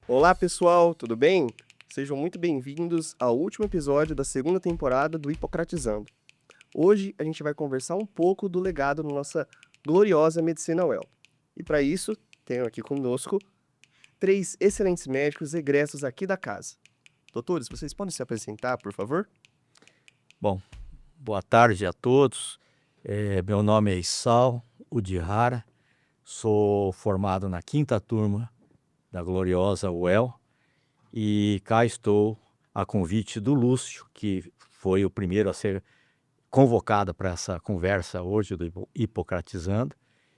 Olá, pessoal, tudo bem? Sejam muito bem-vindos ao último episódio da segunda temporada do Hipocratizando. Hoje a gente vai conversar um pouco do legado da nossa gloriosa Medicina UEL. E para isso, tenho aqui conosco três excelentes médicos egressos aqui da casa. Doutores, vocês podem se apresentar, por favor? Bom, boa tarde a todos. Meu nome é Issal Udihara, sou formado na quinta turma da gloriosa UEL e cá estou a convite do Lúcio, que foi o primeiro a ser convocado para essa conversa hoje do Hipocratizando,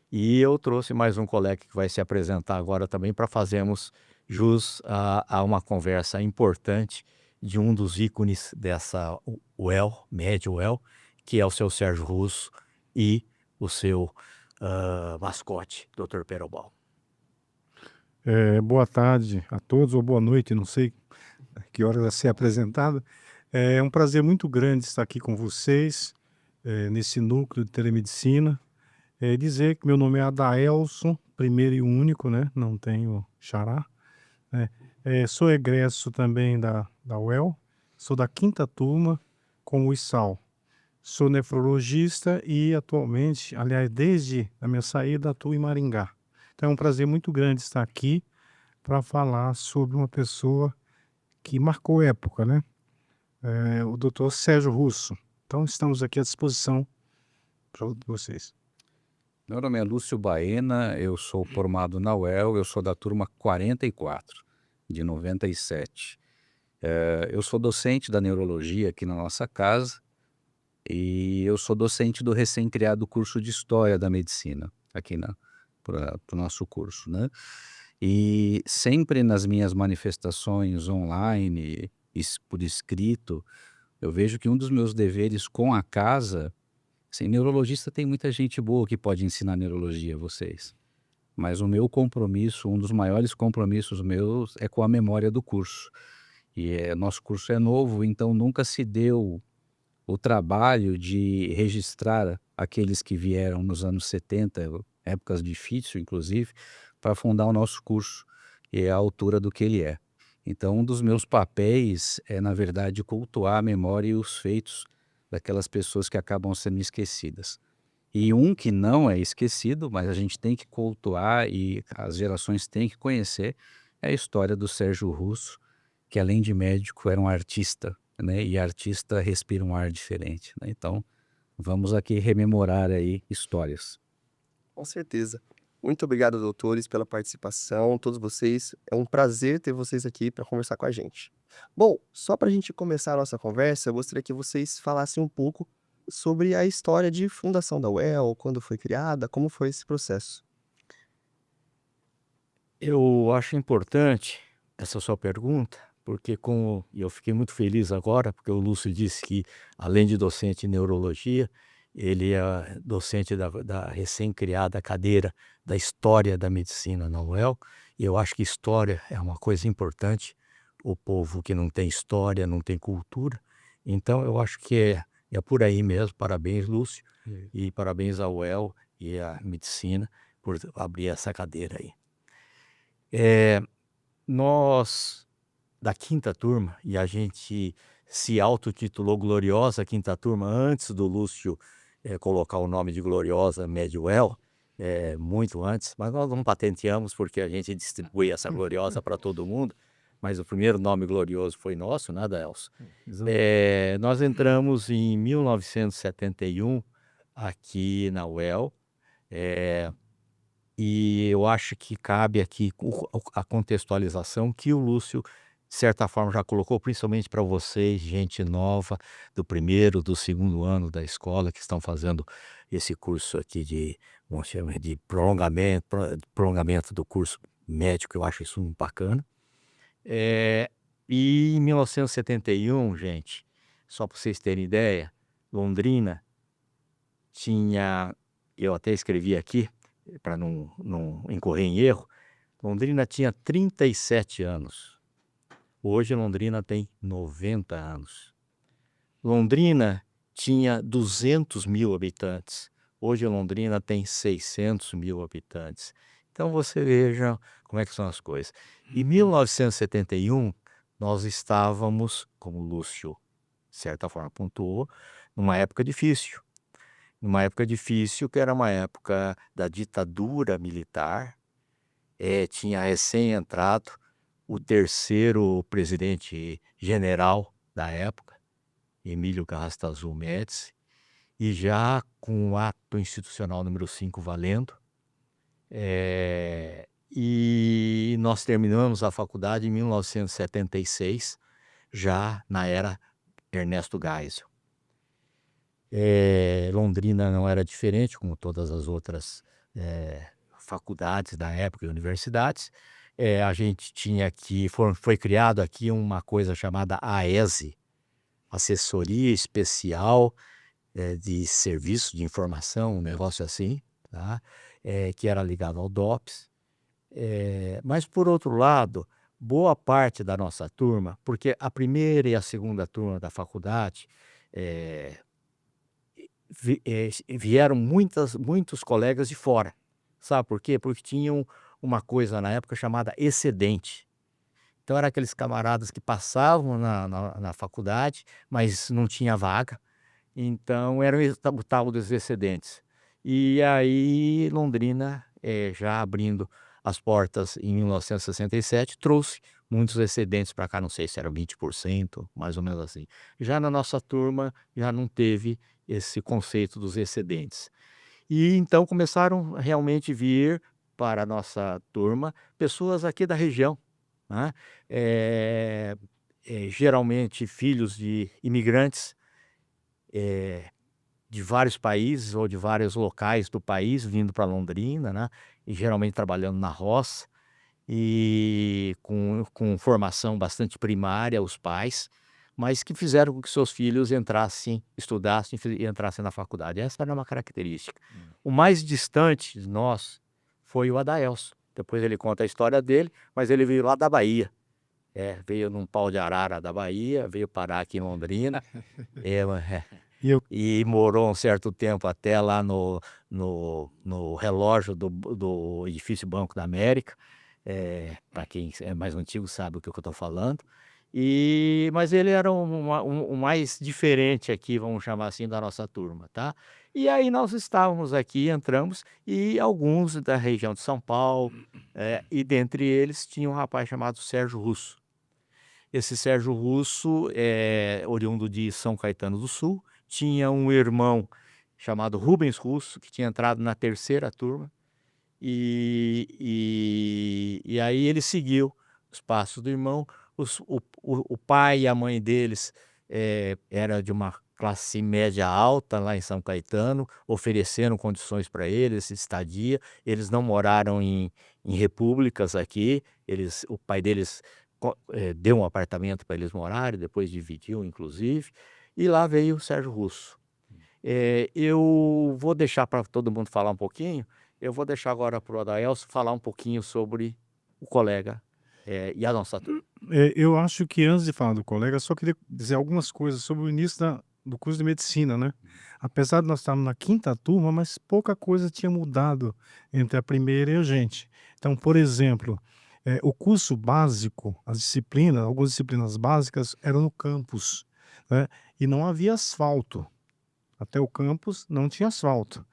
e eu trouxe mais um colega que vai se apresentar agora também para fazermos jus a uma conversa importante de um dos ícones dessa UEL, média UEL, que é o seu Sérgio Russo e o seu mascote, Dr. Perobal. Boa tarde a todos, ou boa noite, não sei que hora vai ser apresentado. É um prazer muito grande estar aqui com vocês, nesse núcleo de telemedicina. Dizer que meu nome é Adaelson, primeiro e único, né? Não tenho xará. Né? Sou egresso também da UEL, sou da quinta turma com o ISAL. Sou nefrologista e atualmente, aliás, desde a minha saída, atuo em Maringá. Então é um prazer muito grande estar aqui para falar sobre uma pessoa que marcou época, né? O Dr. Sérgio Russo. Então estamos aqui à disposição para vocês. Meu nome é Lúcio Baena, eu sou formado na UEL, eu sou da turma 44, de 97. Eu sou docente da neurologia aqui na nossa casa e eu sou docente do recém-criado curso de História da Medicina, aqui para o nosso curso, né? E sempre nas minhas manifestações online, por escrito, eu vejo que um dos meus deveres com a casa. Sim, neurologista tem muita gente boa que pode ensinar neurologia a vocês, mas o meu compromisso, um dos maiores compromissos meus é com a memória do curso. Nosso curso é novo, então nunca se deu o trabalho de registrar aqueles que vieram nos anos 70, épocas difíceis inclusive, para fundar o nosso curso, e é a altura do que ele é. Então um dos meus papéis é, na verdade, cultuar a memória e os feitos daquelas pessoas que acabam sendo esquecidas. E um que não é esquecido, mas a gente tem que cultuar e as gerações têm que conhecer, é a história do Sérgio Russo, que além de médico era um artista, né? E artista respira um ar diferente, né? Então, vamos aqui rememorar aí histórias. Com certeza. Muito obrigado, doutores, pela participação, todos vocês. É um prazer ter vocês aqui para conversar com a gente. Bom, só para a gente começar a nossa conversa, eu gostaria que vocês falassem um pouco sobre a história de fundação da UEL, quando foi criada, como foi esse processo. Eu acho importante essa sua pergunta, porque e eu fiquei muito feliz agora, porque o Lúcio disse que, além de docente em neurologia, ele é docente da recém-criada cadeira da História da Medicina na UEL, e eu acho que história é uma coisa importante. O povo que não tem história, não tem cultura, então eu acho que é por aí mesmo. Parabéns, Lúcio, e parabéns à UEL e à medicina por abrir essa cadeira aí. Nós, da quinta turma, e a gente se autotitulou Gloriosa Quinta Turma antes do Lúcio colocar o nome de Gloriosa Medwell, muito antes, mas nós não patenteamos porque a gente distribui essa Gloriosa para todo mundo, mas o primeiro nome glorioso foi nosso, né, Adelso? Nós entramos em 1971 aqui na UEL, e eu acho que cabe aqui a contextualização que o Lúcio, de certa forma, já colocou, principalmente para vocês, gente nova, do primeiro, do segundo ano da escola, que estão fazendo esse curso aqui vamos chamar de prolongamento do curso médico. Eu acho isso muito bacana. E em 1971, gente, só para vocês terem ideia, Londrina tinha, eu até escrevi aqui, para não incorrer em erro, Londrina tinha 37 anos. Hoje Londrina tem 90 anos. Londrina tinha 200 mil habitantes. Hoje Londrina tem 600 mil habitantes. Então você veja como é que são as coisas. Em 1971, nós estávamos, como o Lúcio, de certa forma, pontuou, numa época difícil. Numa época difícil, que era uma época da ditadura militar, tinha recém entrado o terceiro presidente general da época, Emílio Garrastazu Médici, e já com o ato institucional número 5 valendo, e nós terminamos a faculdade em 1976, já na era Ernesto Geisel. Londrina não era diferente, como todas as outras faculdades da época e universidades. A gente tinha aqui, foi criado aqui uma coisa chamada AESE, Assessoria Especial de Serviço de Informação, um negócio assim, tá? Que era ligado ao DOPS. Mas, por outro lado, boa parte da nossa turma, porque a primeira e a segunda turma da faculdade, vieram muitos colegas de fora. Sabe por quê? Porque tinham uma coisa na época chamada excedente. Então, eram aqueles camaradas que passavam na faculdade, mas não tinha vaga. Então, era o tal dos excedentes. E aí, Londrina, já abrindo as portas em 1967, trouxe muitos excedentes para cá, não sei se era 20%, mais ou menos assim. Já na nossa turma, já não teve esse conceito dos excedentes. E então começaram realmente a vir para a nossa turma pessoas aqui da região, né? Geralmente filhos de imigrantes, de vários países ou de vários locais do país vindo para Londrina, né? E geralmente trabalhando na roça e com formação bastante primária, os pais, mas que fizeram com que seus filhos entrassem, estudassem e entrassem na faculdade. Essa era uma característica. O mais distante de nós foi o Adaelso. Depois ele conta a história dele, mas ele veio lá da Bahia. Veio num pau de arara da Bahia, veio parar aqui em Londrina. E eu, E morou um certo tempo até lá no relógio do edifício Banco da América. Para quem é mais antigo sabe o que eu estou falando. Mas ele era o mais diferente aqui, vamos chamar assim, da nossa turma, tá? E aí nós estávamos aqui, entramos, e alguns da região de São Paulo, e dentre eles tinha um rapaz chamado Sérgio Russo. Esse Sérgio Russo é oriundo de São Caetano do Sul, tinha um irmão chamado Rubens Russo, que tinha entrado na terceira turma, e aí ele seguiu os passos do irmão. O pai e a mãe deles era de uma classe média alta lá em São Caetano, ofereceram condições para eles, estadia. Eles não moraram em repúblicas aqui, o pai deles deu um apartamento para eles morarem, depois dividiu, inclusive, e lá veio o Sérgio Russo. Eu vou deixar para todo mundo falar um pouquinho, eu vou deixar agora para o Adaelso falar um pouquinho sobre o colega e a nossa turma. eu acho que antes de falar do colega, só queria dizer algumas coisas sobre o início do curso de medicina, né? Apesar de nós estarmos na quinta turma, mas pouca coisa tinha mudado entre a primeira e a gente. Então, por exemplo, o curso básico, algumas disciplinas básicas eram no campus, né? E não havia asfalto. Até o campus não tinha asfalto.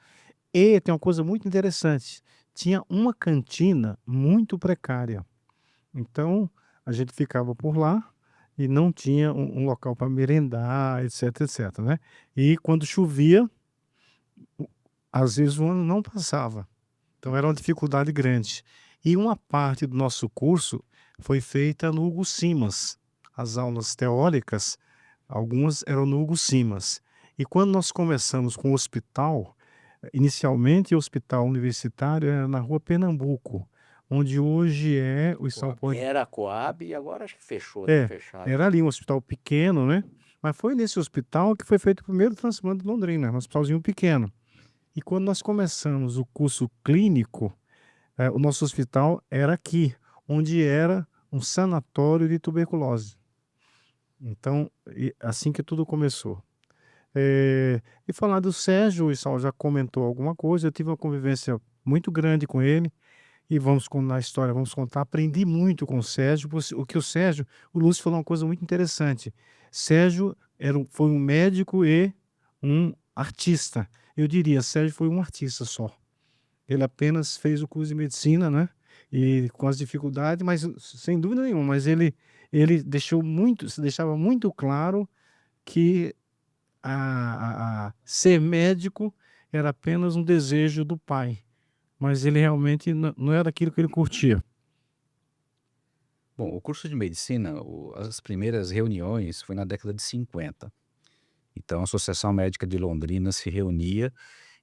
E tem uma coisa muito interessante, tinha uma cantina muito precária. Então, a gente ficava por lá e não tinha um local para merendar, etc, etc, né. E quando chovia, às vezes o ano não passava. Então era uma dificuldade grande. E uma parte do nosso curso foi feita no Hugo Simas. As aulas teóricas, algumas eram no Hugo Simas. E quando nós começamos com o hospital, inicialmente o hospital universitário era na Rua Pernambuco, onde hoje é o São Era a Coab e agora acho que fechou, É, fechado. era ali um hospital pequeno, né, mas foi nesse hospital que foi feito o primeiro transplante de Londrina, um hospitalzinho pequeno. E quando nós começamos o curso clínico, o nosso hospital era aqui, onde era um sanatório de tuberculose. Então, assim que tudo começou. E falar do Sérgio, o Saulo já comentou alguma coisa, eu tive uma convivência muito grande com ele, e vamos contar a história, vamos contar. Aprendi muito com o Sérgio, o Lúcio falou uma coisa muito interessante. Sérgio foi um médico e um artista. Eu diria, Sérgio foi um artista só. Ele apenas fez o curso de medicina, né? E com as dificuldades, mas sem dúvida nenhuma, mas ele deixava muito claro que ser médico era apenas um desejo do pai, mas ele realmente não era aquilo que ele curtia. Bom, o curso de medicina, as primeiras reuniões foi na década de 50. Então, a Associação Médica de Londrina se reunia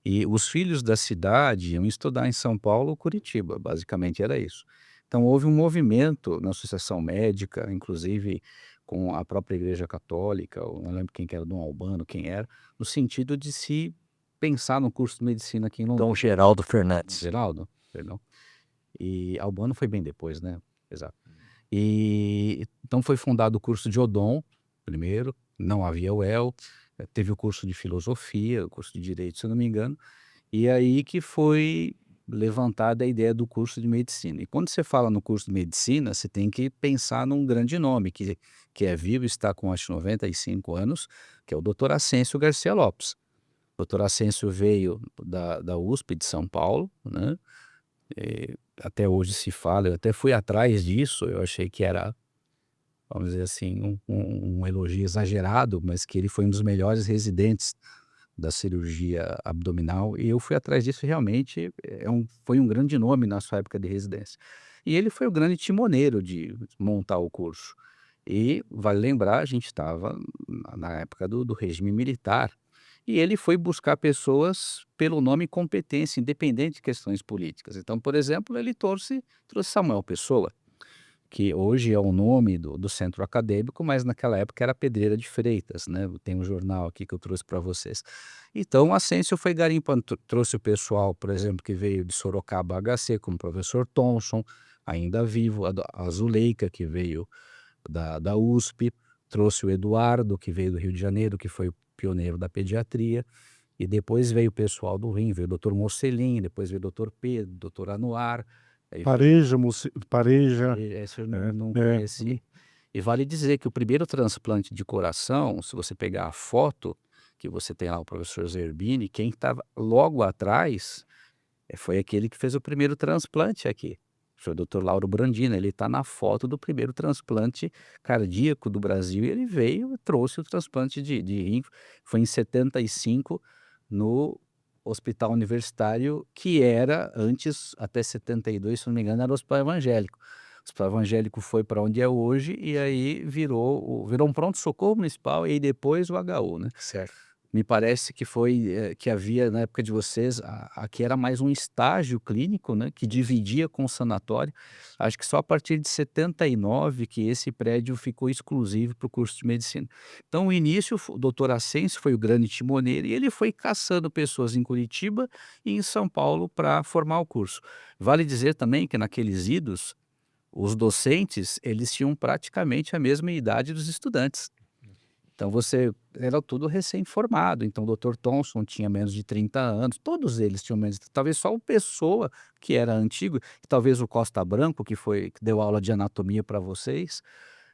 e os filhos da cidade iam estudar em São Paulo ou Curitiba, basicamente era isso. Então, houve um movimento na Associação Médica, inclusive com a própria Igreja Católica, eu não lembro quem que era, Dom Albano, quem era, no sentido de se pensar no curso de medicina aqui em Londrina. Dom Geraldo Fernandes. Geraldo, perdão. E Albano foi bem depois, né? Exato. E então foi fundado o curso de Odon, primeiro, não havia UEL, teve o curso de filosofia, o curso de direito, se eu não me engano, e aí que foi levantada a ideia do curso de medicina. E quando você fala no curso de medicina, você tem que pensar num grande nome, que é vivo, está com acho 95 anos, que é o Dr. Ascencio Garcia Lopes. O Dr. Ascencio veio da USP de São Paulo, né? Até hoje se fala, eu até fui atrás disso, eu achei que era, vamos dizer assim, um elogio exagerado, mas que ele foi um dos melhores residentes da cirurgia abdominal, e eu fui atrás disso, realmente foi um grande nome na sua época de residência. E ele foi o grande timoneiro de montar o curso. E vale lembrar, a gente estava na época do regime militar, e ele foi buscar pessoas pelo nome e competência, independente de questões políticas. Então, por exemplo, ele trouxe Samuel Pessoa, que hoje é o nome do centro acadêmico, mas naquela época era Pedreira de Freitas, né? Tem um jornal aqui que eu trouxe para vocês. Então, a Ascencio foi garimpando, trouxe o pessoal, por exemplo, que veio de Sorocaba HC, como o professor Thomson, ainda vivo, a Zuleika, que veio da USP, trouxe o Eduardo, que veio do Rio de Janeiro, que foi o pioneiro da pediatria, e depois veio o pessoal do Rim, veio o Dr. Mocelin, depois veio o Dr. Pedro, Dr. Anuar, Pareja. esse eu não É. conheci. E vale dizer que o primeiro transplante de coração, se você pegar a foto, que você tem lá o professor Zerbini, quem estava logo atrás foi aquele que fez o primeiro transplante aqui. Foi o Dr. Lauro Brandina, ele está na foto do primeiro transplante cardíaco do Brasil, e ele veio e trouxe o transplante de rim, foi em 75, no Hospital Universitário, que era antes, até 72, se não me engano, era o Hospital Evangélico. O Hospital Evangélico foi para onde é hoje, e aí virou um pronto-socorro municipal, e aí depois o HU, né? Certo. Me parece que foi, que havia na época de vocês, aqui era mais um estágio clínico, né, que dividia com o sanatório. Acho que só a partir de 79 que esse prédio ficou exclusivo para o curso de medicina. Então, o início, o doutor Ascencio foi o grande timoneiro, e ele foi caçando pessoas em Curitiba e em São Paulo para formar o curso. Vale dizer também que naqueles idos, os docentes, eles tinham praticamente a mesma idade dos estudantes. Então você era tudo recém-formado, então o Dr. Thomson tinha menos de 30 anos, todos eles tinham menos de, talvez só o Pessoa, que era antigo, e talvez o Costa Branco, que deu aula de anatomia para vocês,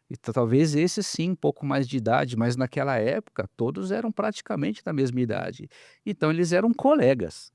e talvez esse sim, um pouco mais de idade, mas naquela época todos eram praticamente da mesma idade. Então eles eram colegas,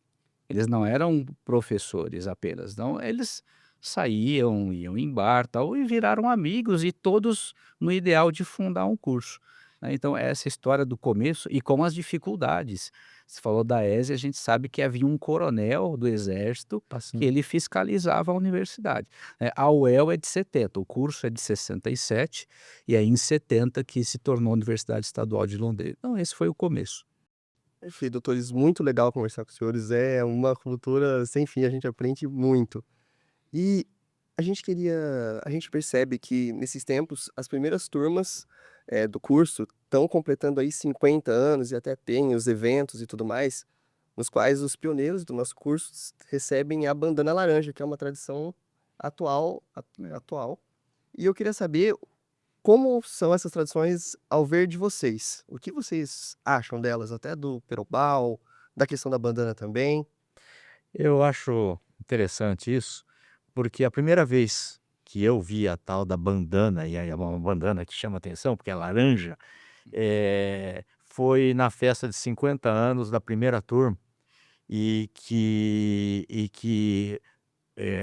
eles não eram professores apenas, não, eles saíam, iam em bar, tal, e viraram amigos, e todos no ideal de fundar um curso, né. Então essa história do começo e com as dificuldades. Você falou da ESE, a gente sabe que havia um coronel do exército que ele fiscalizava a universidade, né. A UEL é de 70, o curso é de 67, e aí em 70 que se tornou a Universidade Estadual de Londrina. Então esse foi o começo. Perfeito, doutores, muito legal conversar com os senhores, é uma cultura sem fim, a gente aprende muito. E a gente percebe que nesses tempos as primeiras turmas, do curso estão completando aí 50 anos e até tem os eventos e tudo mais, nos quais os pioneiros do nosso curso recebem a bandana laranja, que é uma tradição atual. E eu queria saber como são essas tradições ao ver de vocês. O que vocês acham delas, até do Perobal, da questão da bandana também? Eu acho interessante isso, porque a primeira vez que eu vi a tal da bandana, e aí é uma bandana que chama atenção, porque é laranja, foi na festa de 50 anos da primeira turma,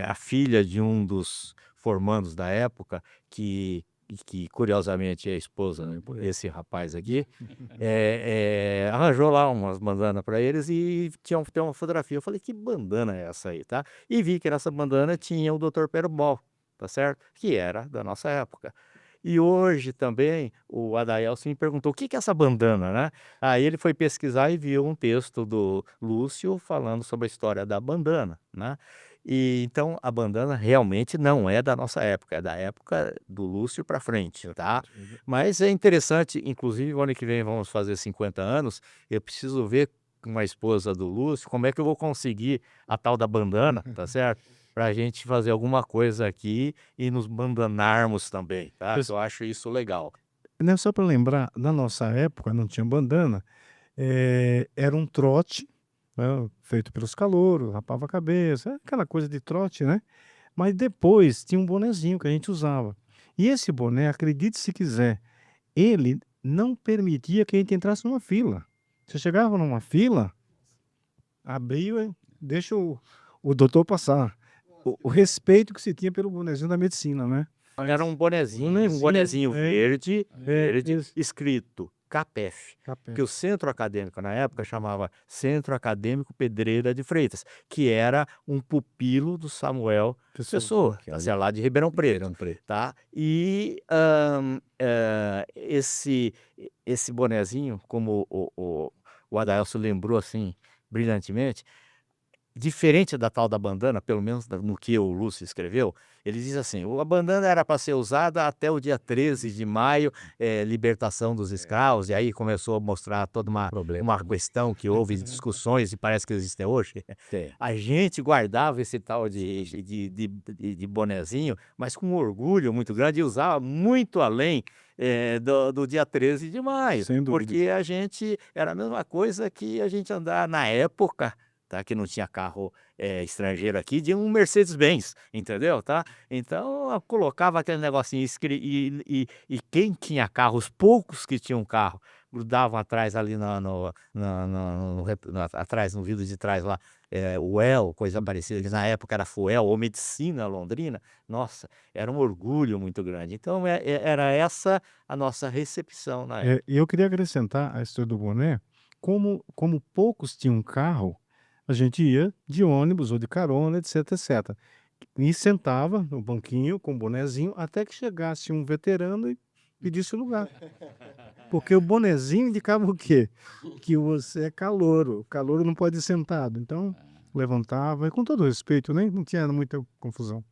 a filha de um dos formandos da época, que curiosamente é a esposa, né, rapaz aqui, arranjou lá umas bandanas para eles e tem uma fotografia. Eu falei: "Que bandana é essa aí?", tá? E vi que nessa bandana tinha o Dr. Perobol, tá certo? Que era da nossa época. E hoje também o Adaelson me perguntou: "O que que é essa bandana?", né? Aí ele foi pesquisar e viu um texto do Lúcio falando sobre a história da bandana, né? E então a bandana realmente não é da nossa época, é da época do Lúcio para frente, tá? Mas é interessante, inclusive o ano que vem vamos fazer 50 anos, eu preciso ver com a esposa do Lúcio como é que eu vou conseguir a tal da bandana, tá certo? Pra gente fazer alguma coisa aqui e nos bandanarmos também, tá? Pois- Eu acho isso legal. Né, só para lembrar, na nossa época não tinha bandana, era um trote, né, feito pelos calouros, rapava a cabeça, aquela coisa de trote, né? Mas depois tinha um bonezinho que a gente usava. E esse boné, acredite se quiser, ele não permitia que a gente entrasse numa fila. Você chegava numa fila, abria, deixa o doutor passar. O respeito que se tinha pelo bonezinho da medicina, né? Era um bonezinho é, verde, isso. escrito CAPEF, Capé. que o centro acadêmico na época chamava Centro Acadêmico Pedreira de Freitas, que era um pupilo do Samuel Pessoa, que tá ali- certo? Lá de Ribeirão Preto, Ribeirão Preto. tá? E esse bonezinho, como o Adaelso lembrou assim brilhantemente, diferente da tal da bandana, pelo menos no que o Lúcio escreveu, ele diz assim: a bandana era para ser usada até o dia 13 de maio, libertação dos escravos, e aí começou a mostrar toda Problema. uma questão que houve de discussões e parece que existem hoje. Tem. A gente guardava esse tal de bonezinho, mas com um orgulho muito grande, e usava muito além do dia 13 de maio, Sem dúvida. porque a gente era a mesma coisa que a gente andar na época, tá, que não tinha carro estrangeiro aqui, de um Mercedes-Benz, entendeu, tá? Então eu colocava aquele negocinho e quem tinha carro, os poucos que tinham carro, grudavam atrás ali atrás, no vidro de trás lá, o El, coisa parecida, que na época era Fuel ou Medicina Londrina. Nossa, era um orgulho muito grande. Então era essa a nossa recepção na época. E eu queria acrescentar a história do boné, como poucos tinham carro, a gente ia de ônibus ou de carona, etc, etc. E sentava no banquinho com o bonezinho até que chegasse um veterano e pedisse o lugar. Porque o bonezinho indicava o quê? Que você é calouro. O calouro não pode ir sentado. Então, levantava, e com todo respeito, nem não tinha muita confusão.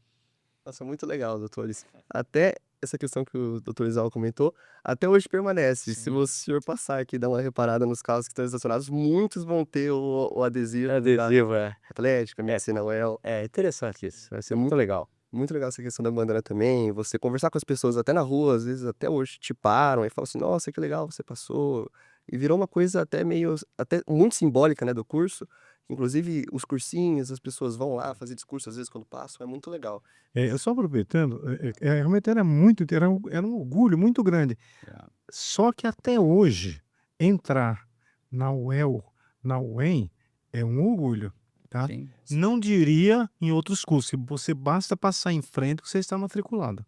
Nossa, muito legal, doutores. Até essa questão que o doutor Isal comentou, até hoje permanece. Se o senhor passar aqui e dar uma reparada nos carros que estão estacionados, muitos vão ter o adesivo da Adesivo, Atlética, Medicina UEL. é interessante isso, vai ser muito legal. Muito legal essa questão da bandana também. Você conversar com as pessoas até na rua, às vezes até hoje te param e falam assim: nossa, que legal você passou. E virou uma coisa até muito simbólica, né, do curso. Inclusive, os cursinhos, as pessoas vão lá fazer discurso às vezes quando passam, é muito legal. Eu só aproveitando, realmente era um orgulho muito grande. É. Só que até hoje, entrar na UEL, na UEM, é um orgulho, tá? Sim. Não diria em outros cursos, você basta passar em frente que você está matriculado.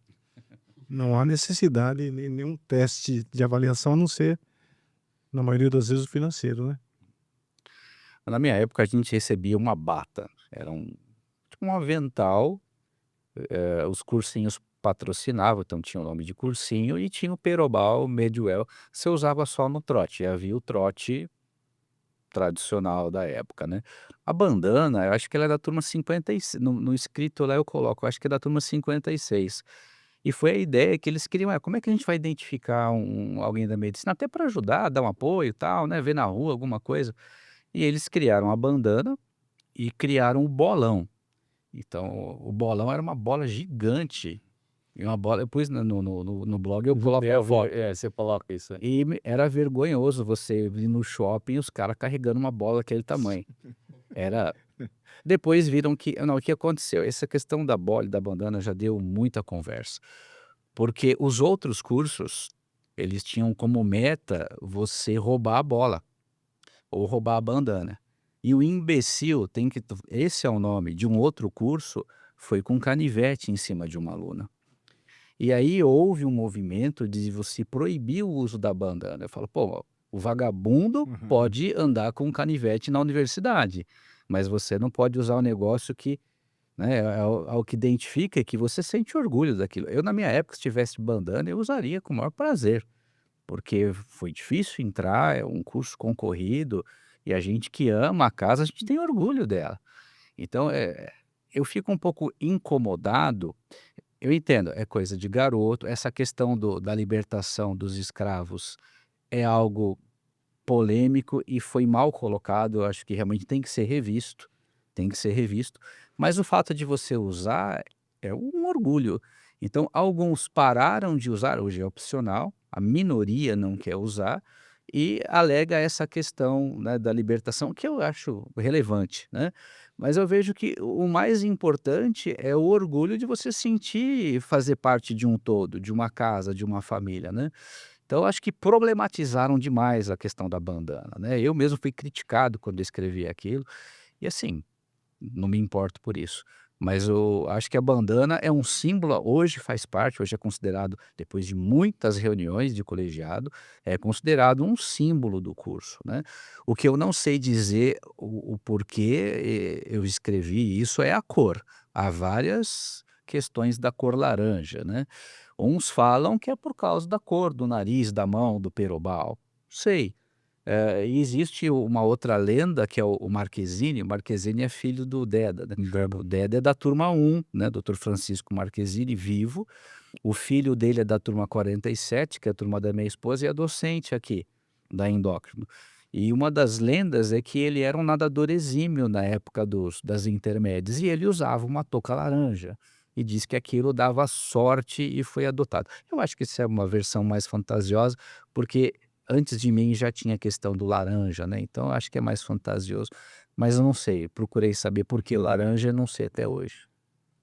Não há necessidade de nenhum teste de avaliação, a não ser, na maioria das vezes, o financeiro, né? Na minha época, a gente recebia uma bata. Era tipo um avental. Os cursinhos patrocinavam, então tinha o nome de cursinho e tinha o Perobal, o Medwell. Você usava só no trote. Havia o trote tradicional da época, né? A bandana, eu acho que ela é da turma 56. No escrito lá eu coloco, eu acho que é da turma 56. E foi a ideia que eles queriam, como é que a gente vai identificar alguém da medicina? Até para ajudar, dar um apoio e tal, né? Ver na rua alguma coisa. E eles criaram a bandana e criaram o bolão. Então, o bolão era uma bola gigante. E uma bola, eu pus no blog, eu coloco a foto. Você coloca isso aí. E era vergonhoso você ir no shopping e os caras carregando uma bola daquele tamanho. Era Depois viram que não, o que aconteceu? Essa questão da bola e da bandana já deu muita conversa, porque os outros cursos, eles tinham como meta você roubar a bola ou roubar a bandana. E o imbecil tem que esse é o nome de um outro curso, foi com canivete em cima de uma aluna. E aí houve um movimento de você proibir o uso da bandana. Eu falo: "Pô, o vagabundo Uhum. pode andar com canivete na universidade, mas você não pode usar um negócio que, né, é o que identifica e que você sente orgulho daquilo". Eu, na minha época, se tivesse bandana, eu usaria com o maior prazer, porque foi difícil entrar, é um curso concorrido, e a gente que ama a casa, a gente tem orgulho dela. Então, eu fico um pouco incomodado. Eu entendo, é coisa de garoto, essa questão da libertação dos escravos é algo polêmico e foi mal colocado, eu acho que realmente tem que ser revisto, mas o fato de você usar é um orgulho. Então, alguns pararam de usar, hoje é opcional, a minoria não quer usar e alega essa questão, né, da libertação, que eu acho relevante, né? Mas eu vejo que o mais importante é o orgulho de você sentir fazer parte de um todo, de uma casa, de uma família, né? Então, eu acho que problematizaram demais a questão da bandana, né? Eu mesmo fui criticado quando eu escrevi aquilo, e assim, não me importo por isso. Mas eu acho que a bandana é um símbolo, hoje faz parte, hoje é considerado, depois de muitas reuniões de colegiado, é considerado um símbolo do curso, né? O que eu não sei dizer o porquê eu escrevi isso é a cor. Há várias questões da cor laranja, né? Uns falam que é por causa da cor do nariz, da mão, do perobal. Sei. E existe uma outra lenda que é o Marquezine. O Marquezine é filho do Deda, né. Deda. O Deda é da turma 1, né, doutor Francisco Marquezine, vivo. O filho dele é da turma 47, que é a turma da minha esposa, e é docente aqui, da endócrino. E uma das lendas é que ele era um nadador exímio na época das intermédias, e ele usava uma touca laranja, e diz que aquilo dava sorte e foi adotado. Eu acho que isso é uma versão mais fantasiosa, porque antes de mim já tinha a questão do laranja, né, então eu acho que é mais fantasioso, mas eu não sei, procurei saber por que laranja, eu não sei até hoje.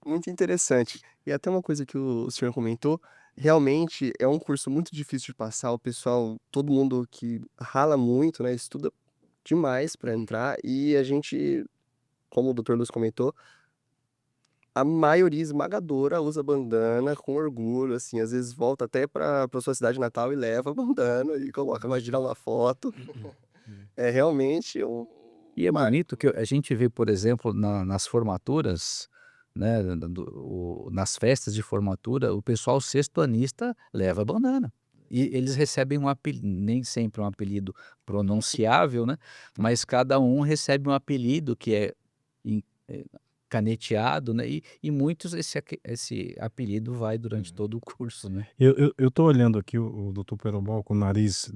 Muito interessante. E até uma coisa que o senhor comentou, realmente é um curso muito difícil de passar, o pessoal todo mundo que rala muito, né, estuda demais para entrar, e a gente, como o doutor Lúcio comentou, a maioria esmagadora usa bandana com orgulho, assim, às vezes volta até para sua cidade natal e leva a bandana e coloca, vai tirar uma foto. É realmente um E é marco. bonito que a gente vê, por exemplo, nas formaturas, né, nas festas de formatura, o pessoal sextoanista leva banana. E eles recebem um apelido, nem sempre um apelido pronunciável, né, mas cada um recebe um apelido que é em caneteado, né, e muitos esse apelido vai durante todo o curso, né. Eu tô olhando aqui o doutor Perobal com o nariz,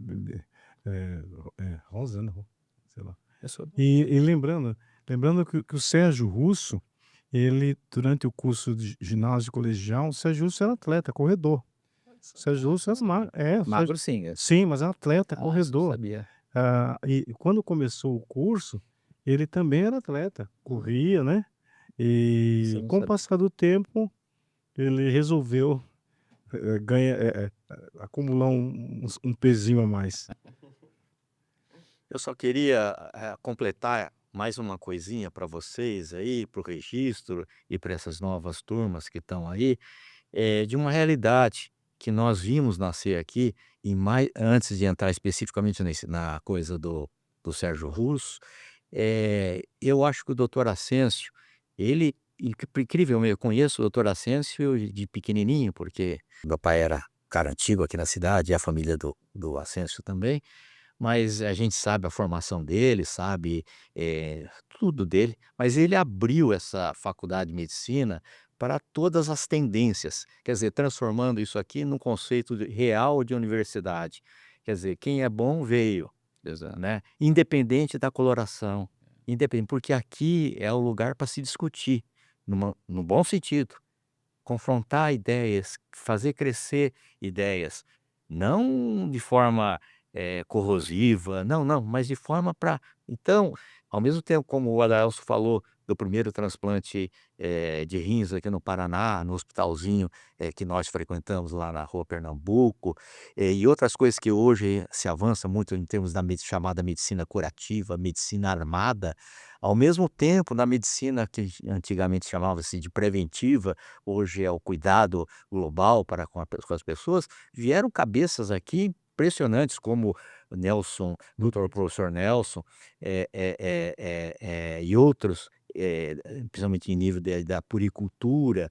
rosa, né, sei lá. Eu sou E lembrando que o Sérgio Russo, ele durante o curso de ginásio colegial, o Sérgio Russo era atleta, corredor. O Sérgio Russo era o Sérgio magro sim, sim, mas é atleta, nossa, não corredor. sabia. E quando começou o curso, ele também era atleta, corria, né, Isso eu e não com o sabia. passar do tempo, ele resolveu, acumular um pezinho a mais. Eu só queria, completar mais uma coisinha para vocês aí, para o registro e para essas novas turmas que estão aí, de uma realidade que nós vimos nascer aqui, e mais antes de entrar especificamente na coisa do Sérgio Russo, eu acho que o doutor Ascencio, ele, por incrível, eu conheço o doutor Ascencio de pequenininho, porque meu pai era cara antigo aqui na cidade, e a família do Ascencio também, mas a gente sabe a formação dele, sabe, tudo dele, mas ele abriu essa faculdade de medicina para todas as tendências, quer dizer, transformando isso aqui num conceito real de universidade. Quer dizer, quem é bom veio, Exato. né, independente da coloração, independente, porque aqui é o lugar para se discutir, no bom sentido, confrontar ideias, fazer crescer ideias, não de forma, corrosiva, não, não, mas de forma para então, Ao mesmo tempo, como o Adaelso falou do primeiro transplante de rins aqui no Paraná, no hospitalzinho que nós frequentamos lá na Rua Pernambuco, e outras coisas que hoje se avança muito em termos da chamada medicina curativa, medicina armada, ao mesmo tempo, na medicina que antigamente chamava-se de preventiva, hoje é o cuidado global para com as pessoas, vieram cabeças aqui impressionantes como o Nelson, doutor professor Nelson, e outros, principalmente em nível da puricultura,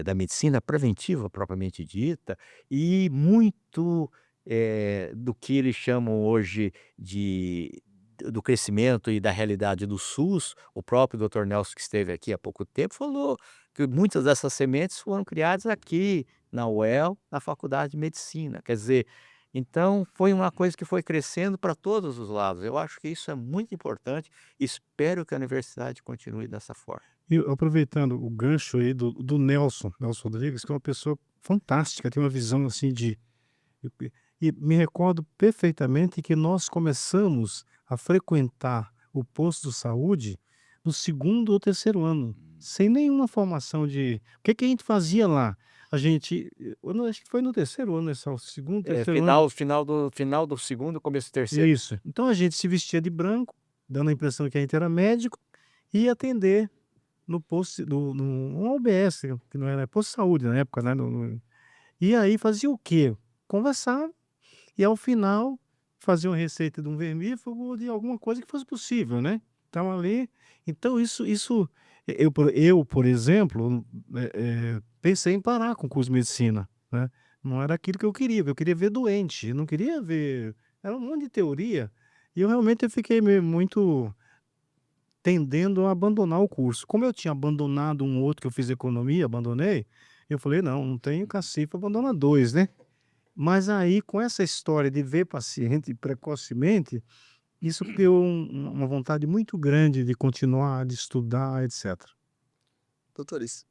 da medicina preventiva propriamente dita, e muito do que eles chamam hoje do crescimento e da realidade do SUS. O próprio doutor Nelson, que esteve aqui há pouco tempo, falou que muitas dessas sementes foram criadas aqui na UEL, na Faculdade de Medicina. Quer dizer, então foi uma coisa que foi crescendo para todos os lados. Eu acho que isso é muito importante. Espero que a universidade continue dessa forma. E aproveitando o gancho aí do Nelson Rodrigues, que é uma pessoa fantástica, tem uma visão assim de. E me recordo perfeitamente que nós começamos a frequentar o posto de saúde no segundo ou terceiro ano, sem nenhuma formação de. O que que a gente fazia lá? A gente. Eu não, acho que foi no terceiro ano, né? Só o segundo, terceiro ano. Final do segundo, começo do É terceiro. isso. Então a gente se vestia de branco, dando a impressão que a gente era médico, e ia atender no posto, no UBS, que não era posto de saúde na época, né? E aí fazia o quê? Conversava, e ao final fazia uma receita de um vermífugo ou de alguma coisa que fosse possível, né? Então ali, então isso por exemplo, pensei em parar com o curso de medicina, né? Não era aquilo que eu queria ver doente, eu não queria ver, era um monte de teoria, e eu realmente fiquei muito tendendo a abandonar o curso. Como eu tinha abandonado um outro que eu fiz economia, abandonei, eu falei: "Não, não tenho cacife pra abandonar 2, né". Mas aí, com essa história de ver paciente precocemente, isso criou uma vontade muito grande de continuar, de estudar, etcétera. Doutores,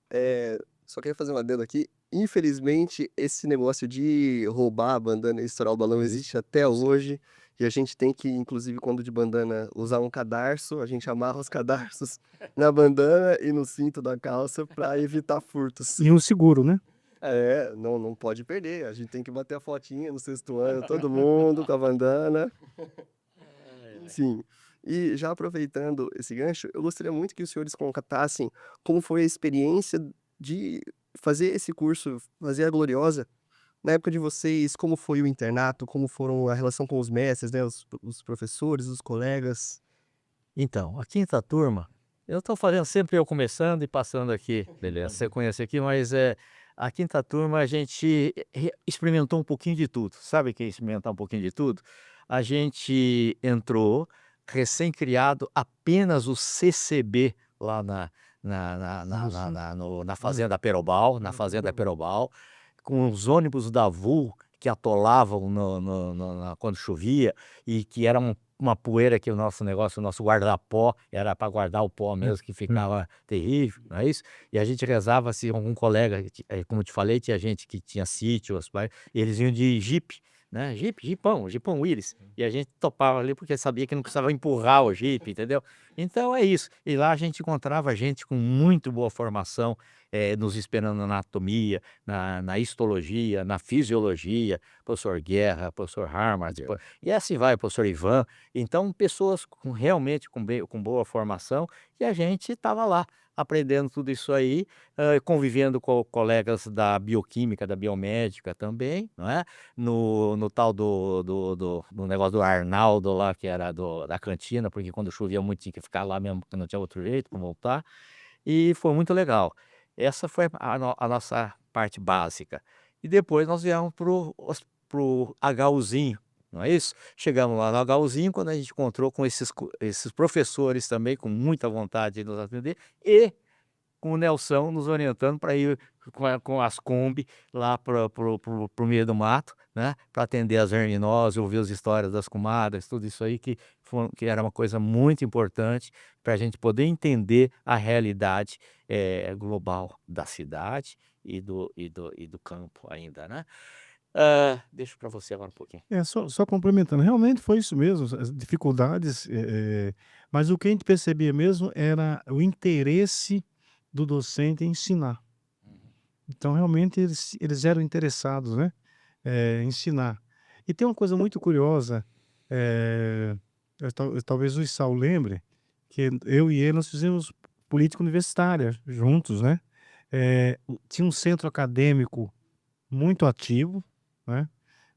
só queria fazer um adendo aqui. Infelizmente, esse negócio de roubar a bandana e estourar o balão existe até hoje. E a gente tem que, inclusive, quando de bandana, usar um cadarço. A gente amarra os cadarços na bandana e no cinto da calça para evitar furtos. E um seguro, né? Não pode perder. A gente tem que bater a fotinha no sexto ano, todo mundo com a bandana. Sim. E já aproveitando esse gancho, eu gostaria muito que os senhores contassem como foi a experiência de fazer esse curso, fazer a Gloriosa. Na época de vocês, como foi o internato, como foram a relação com os mestres, né, os professores, os colegas? Então, a quinta turma, eu estou fazendo sempre eu começando e passando aqui, beleza? Você conhece aqui, mas a quinta turma a gente experimentou um pouquinho de tudo. Sabe o que é experimentar um pouquinho de tudo? A gente entrou recém-criado apenas o CCB lá na Fazenda Perobal, com os ônibus da VU que atolavam quando chovia e que era uma poeira que o nosso negócio, o nosso guarda-pó, era para guardar o pó mesmo, que ficava terrível, não é isso? E a gente rezava se algum colega, como eu te falei, tinha gente que tinha sítio, eles iam de jipe, né? Jipão Willys. E a gente topava ali porque sabia que não precisava empurrar o jipe, entendeu? Então é isso. E lá a gente encontrava gente com muito boa formação, nos esperando na anatomia, na histologia, na fisiologia, professor Guerra, professor Harmard, e assim vai, professor Ivan. Então, pessoas realmente com boa formação, e a gente estava lá aprendendo tudo isso aí, convivendo com colegas da bioquímica, da biomédica também, não é? No tal do negócio do Arnaldo lá, que era da cantina, porque quando chovia muito tinha que ficar lá mesmo, porque não tinha outro jeito para voltar, e foi muito legal. Essa foi a nossa parte básica. E depois nós viemos pro HUzinho, não é isso? Chegamos lá no HUzinho, quando a gente encontrou com esses professores também, com muita vontade de nos atender, e com o Nelson nos orientando para ir com as Kombi lá pro meio do mato, né, para atender as verminoses, ouvir as histórias das comadres, tudo isso aí que era uma coisa muito importante para a gente poder entender a realidade global da cidade e do campo ainda, né. Deixo para você agora um pouquinho. Só complementando, realmente foi isso mesmo, as dificuldades, mas o que a gente percebia mesmo era o interesse do docente em ensinar. Então, realmente, eles eram interessados, né, em ensinar. E tem uma coisa muito curiosa, talvez o Issal lembre, que eu e ele, nós fizemos política universitária juntos, né? Tinha um centro acadêmico muito ativo, né?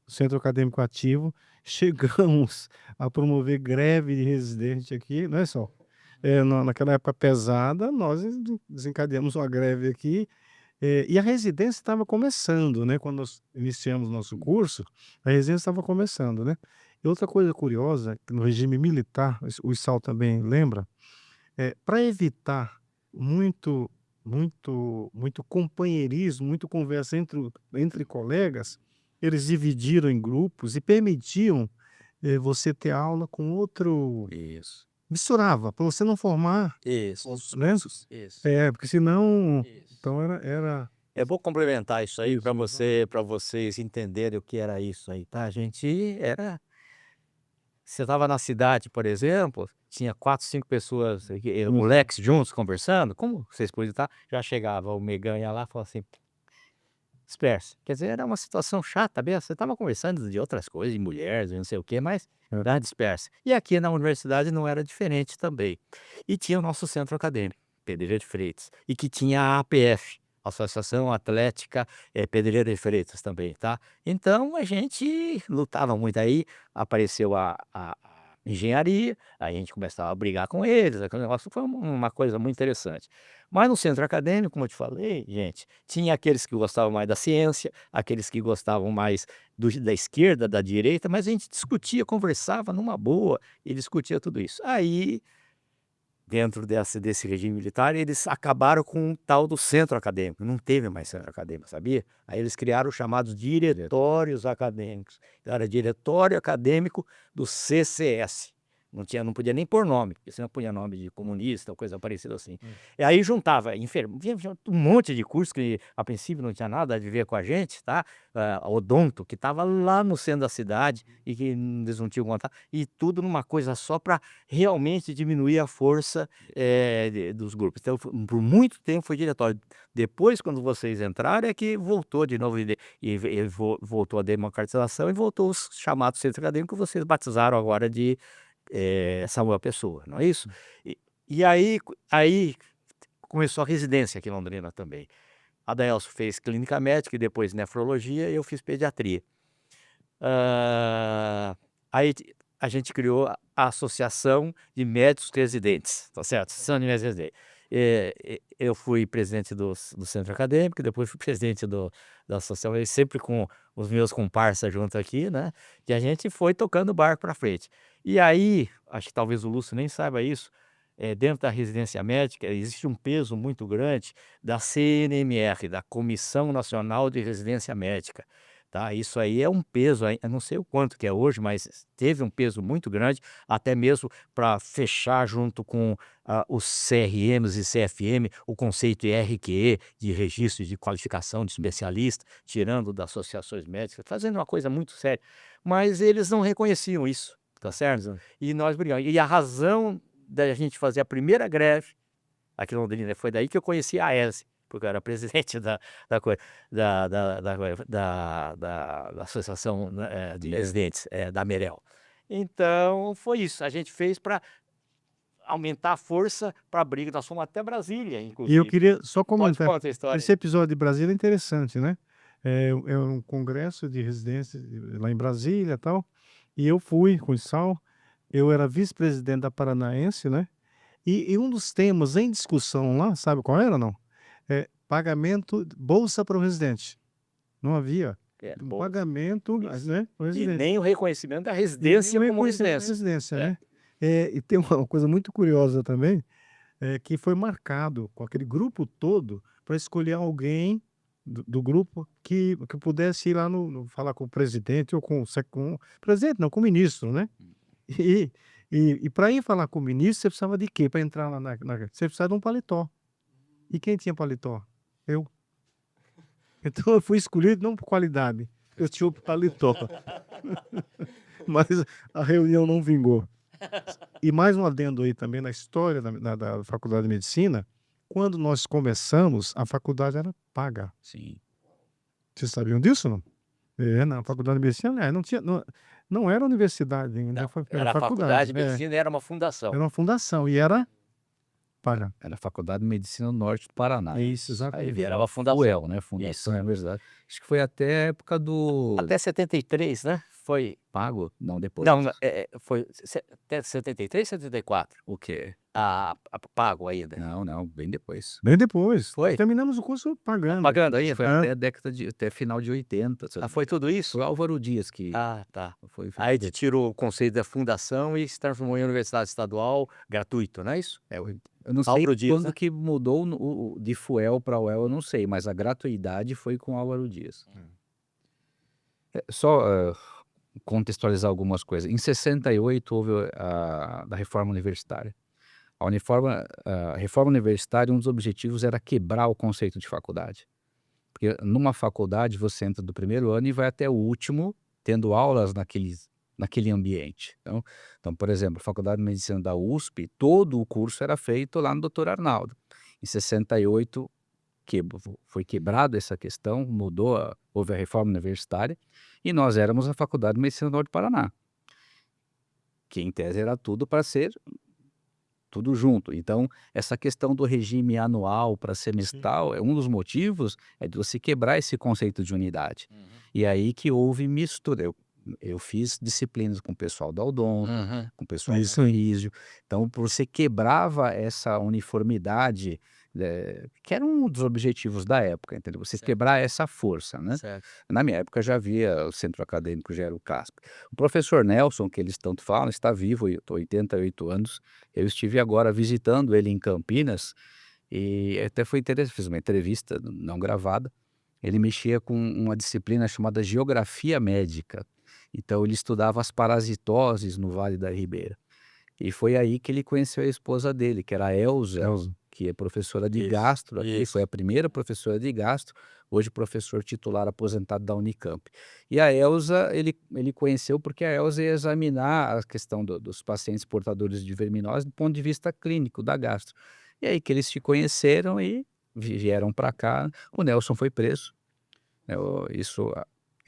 O centro acadêmico ativo. Chegamos a promover greve de residente aqui, não é só? Naquela época pesada, nós desencadeamos uma greve aqui, e a residência estava começando, né? Quando nós iniciamos nosso curso, a residência estava começando, né? E outra coisa curiosa, que no regime militar, o Issal também lembra, para evitar muito, muito companheirismo, muito conversa entre colegas, eles dividiram em grupos e permitiam você ter aula com outro. Isso. Misturava, para você não formar, Isso. né? Isso. Porque senão. Isso. Então era. É bom complementar isso aí para Isso, para vocês entenderem o que era isso aí, tá? A gente era Você estava na cidade, por exemplo, tinha 4, 5 pessoas, moleques juntos conversando, como vocês podem estar, já chegava o Meganha lá e falava assim: "Disperse". Quer dizer, era uma situação chata mesmo, você estava conversando de outras coisas, de mulheres e não sei o quê, mas tá, disperse. E aqui na universidade não era diferente também. E tinha o nosso centro acadêmico, Pedreira de Freitas, e que tinha a APF, Associação Atlética, Pedreira de Freitas também, tá. Então a gente lutava muito, aí apareceu a engenharia, aí a gente começava a brigar com eles, aquele negócio foi uma coisa muito interessante. Mas no centro acadêmico, como eu te falei, gente, tinha aqueles que gostavam mais da ciência, aqueles que gostavam mais da esquerda, da direita, mas a gente discutia, conversava numa boa e discutia tudo isso. Aí, dentro desse regime militar, eles acabaram com o tal do centro acadêmico, não teve mais centro acadêmico, sabia? Aí eles criaram os chamados diretórios acadêmicos. Então, era diretório acadêmico do CCS. Não podia nem pôr nome, porque senão punha nome de comunista ou coisa parecida assim. E aí juntava vinha um monte de curso que a princípio não tinha nada a ver com a gente, tá? Odonto, que estava lá no centro da cidade e que eles não tinham contato, e tudo numa coisa só para realmente diminuir a força dos grupos. Então, por muito tempo foi diretório. Depois, quando vocês entraram, é que voltou de novo voltou a democratização e voltou os chamados centros acadêmicos que vocês batizaram agora de Samuel Pessoa, não é isso? E aí começou a residência aqui em Londrina também. A Daelso fez clínica médica e depois nefrologia, e eu fiz pediatria. Aí a gente criou a Associação de Médicos Residentes, tá certo? Associação de Médicos Residentes. Eu fui presidente do centro acadêmico, depois fui presidente da associação, e sempre com os meus comparsas junto aqui, né? E a gente foi tocando o barco para frente. E aí, acho que talvez o Lúcio nem saiba isso, dentro da residência médica existe um peso muito grande da CNMR, da Comissão Nacional de Residência Médica, tá? Isso aí é um peso, eu não sei o quanto que é hoje, mas teve um peso muito grande, até mesmo para fechar junto com os CRMs e CFM, o conceito RQE, de registro de qualificação de especialista, tirando das associações médicas, fazendo uma coisa muito séria. Mas eles não reconheciam isso, tá certo? E nós brigamos. E a razão da gente fazer a primeira greve aqui em Londrina, foi daí que eu conheci a Aésia, porque eu era presidente da associação, né, de residentes, da Merel. Então foi isso, a gente fez para aumentar a força para a briga, nós fomos até Brasília, E eu inclusive. queria só Pode comentar, contar a história. esse episódio de Brasília é interessante, né? É um congresso de residência lá em Brasília e tal, e eu fui com o Issal, eu era vice-presidente da Paranaense, né? E um dos temas em discussão lá, sabe qual era, não? Pagamento, bolsa para o residente. Não havia Bom, pagamento, isso. né, para o E residente. nem o reconhecimento da residência como residência. Residência, né? E tem uma coisa muito curiosa também, que foi marcado com aquele grupo todo para escolher alguém do grupo que pudesse ir lá falar com o presidente ou com o presidente, não, com o ministro, né? E para ir falar com o ministro, você precisava de quê? Para entrar lá você precisava de um paletó. E quem tinha paletó? Eu. Então eu fui escolhido não por qualidade, eu tinha o paletó. Mas a reunião não vingou. E mais um adendo aí também na história da Faculdade de Medicina, quando nós começamos, a faculdade era paga. Sim. Vocês sabiam disso, não? Na Faculdade de Medicina, não era universidade ainda, Não, era era a faculdade de é. medicina e era uma fundação. Era uma fundação e era paga. Era a Faculdade de Medicina do Norte do Paraná. É isso, Aí exatamente. virava Era uma fundação. FUEL, né? Fundação Isso. Universidade. Acho que foi até a época do Até 73, né? Foi. Pago? Não, depois. Não, foi até 73, 74. O quê? A pago ainda. Não, bem depois. Bem depois. Foi? Terminamos o curso pagando. Pagando ainda? Foi Ah. até a década até final de 80. Ah, foi tudo isso? Foi Álvaro Dias que Ah, tá. foi. Aí tirou o conceito da fundação e se transformou em universidade estadual gratuito, não é isso? Eu não sei Álvaro Dias, quando né? que mudou de FUEL para UEL, eu não sei, mas a gratuidade foi com Álvaro Dias. Só contextualizar algumas coisas. Em 68 houve da reforma universitária. A reforma universitária, um dos objetivos era quebrar o conceito de faculdade. Porque numa faculdade você entra do primeiro ano e vai até o último, tendo aulas naquele ambiente. Então, por exemplo, a Faculdade de Medicina da USP, todo o curso era feito lá no Dr. Arnaldo. Em 68 foi quebrado essa questão, houve a reforma universitária e nós éramos a Faculdade de Medicina do Norte do Paraná, que em tese era tudo para ser tudo junto. Então, essa questão do regime anual para semestral é um dos motivos de você quebrar esse conceito de unidade. E aí que houve mistura. Eu fiz disciplinas com o pessoal da Odonto, com o pessoal Isso do aí. Físio. Então, você quebrava essa uniformidade, que era um dos objetivos da época, entendeu? Você quebrar essa força, né? Certo. Na minha época já havia o centro acadêmico, já era o CASP. O professor Nelson, que eles tanto falam, está vivo, 88 anos. Eu estive agora visitando ele em Campinas e até foi interessante, fiz uma entrevista não gravada. Ele mexia com uma disciplina chamada Geografia Médica. Então ele estudava as parasitoses no Vale da Ribeira. E foi aí que ele conheceu a esposa dele, que era a Elza, que é professora de Isso, gastro aqui, isso. foi a primeira professora de gastro, hoje professor titular aposentado da Unicamp. E a Elza, ele conheceu porque a Elza ia examinar a questão dos pacientes portadores de verminose do ponto de vista clínico da gastro. E aí que eles se conheceram e vieram para cá. O Nelson foi preso.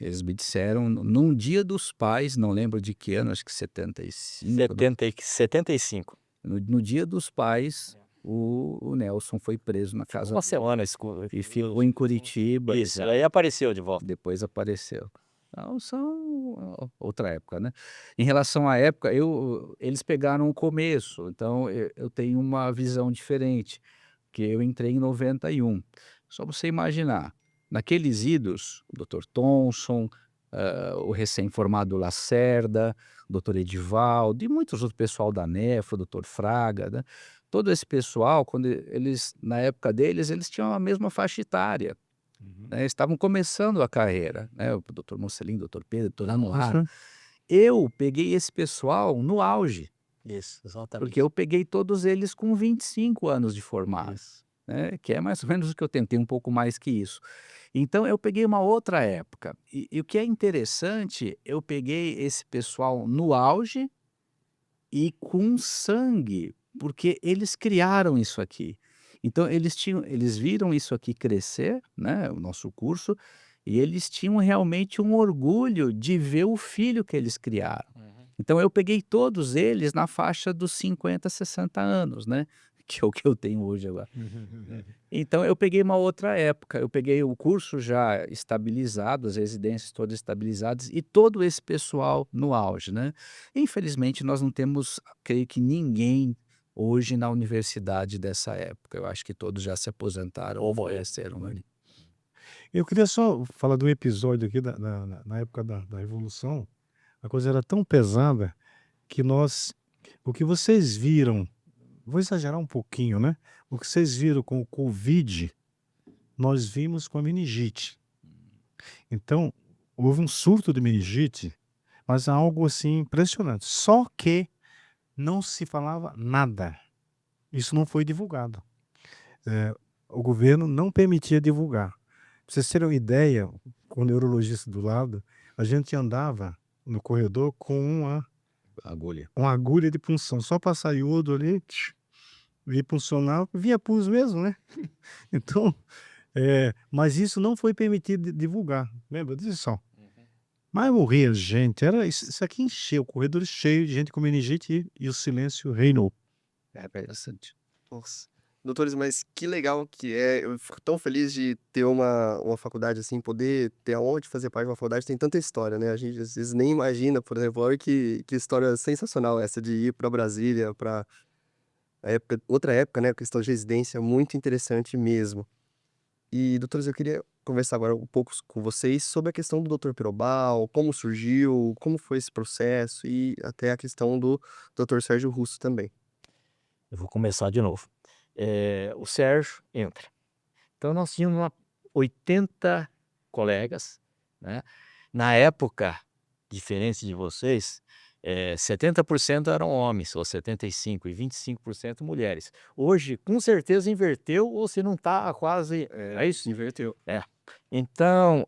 Eles me disseram, num dia dos pais, não lembro de que ano, acho que 75. 75. No dia dos pais, o Nelson foi preso na casa Uma dele. semana E ficou em Curitiba. Isso, aí apareceu de volta. Depois apareceu. Então, são outra época, né? Em relação à época, eles pegaram o começo, então eu tenho uma visão diferente, que eu entrei em 91. Só você imaginar, naqueles idos, o Dr. Thomson, o recém-formado Lacerda, o Dr. Edivaldo e muitos outros pessoal da Nefro, o Dr. Fraga, né? Todo esse pessoal, quando eles, na época deles, eles tinham a mesma faixa etária. Né? Estavam começando a carreira, né? O Dr. Mocelin, Dr. Pedro, Dr. Anuar. Eu peguei esse pessoal no auge, Isso, exatamente. porque eu peguei todos eles com 25 anos de formado, Isso. né? Que é mais ou menos o que eu tenho, tem um pouco mais que isso. Então eu peguei uma outra época. E o que é interessante, eu peguei esse pessoal no auge e com sangue, porque eles criaram isso aqui. Então eles viram isso aqui crescer, né, o nosso curso, e eles tinham realmente um orgulho de ver o filho que eles criaram. Então eu peguei todos eles na faixa dos 50, 60 anos, né, que é o que eu tenho hoje agora. Então eu peguei uma outra época, eu peguei o curso já estabilizado, as residências todas estabilizadas e todo esse pessoal no auge, né. Infelizmente nós não temos, creio que ninguém hoje na universidade dessa época. Eu acho que todos já se aposentaram ou faleceram ali. Eu queria só falar de um episódio aqui na época da Revolução. A coisa era tão pesada que o que vocês viram, vou exagerar um pouquinho, né? O que vocês viram com o Covid, nós vimos com a meningite. Então, houve um surto de meningite, mas algo assim impressionante. Só que não se falava nada. Isso não foi divulgado. O governo não permitia divulgar. Pra vocês terem uma ideia, com o neurologista do lado, a gente andava no corredor com Agulha. uma agulha de punção, só passar iodo ali, e puncionar, via pus mesmo, né? Então, mas isso não foi permitido divulgar, lembra disso, Sal? Mas morria gente, isso aqui encheu, o corredor cheio de gente com meningite e o silêncio reinou. É interessante. Nossa. Doutores, mas que legal que é. Eu fico tão feliz de ter uma faculdade assim, poder ter aonde fazer parte de uma faculdade, tem tanta história, né? A gente às vezes nem imagina, por exemplo, olha que história sensacional essa de ir para Brasília, para outra época, né? Questão de residência, muito interessante mesmo. E, doutores, eu queria conversar agora um pouco com vocês sobre a questão do Dr. Perobal, como surgiu, como foi esse processo e até a questão do Dr. Sérgio Russo também. Eu vou começar de novo. O Sérgio entra. Então nós tínhamos 80 colegas, né? Na época, diferente de vocês, 70% eram homens, ou 75%, e 25% mulheres. Hoje, com certeza, inverteu, ou se não está quase. É isso? Inverteu. Então,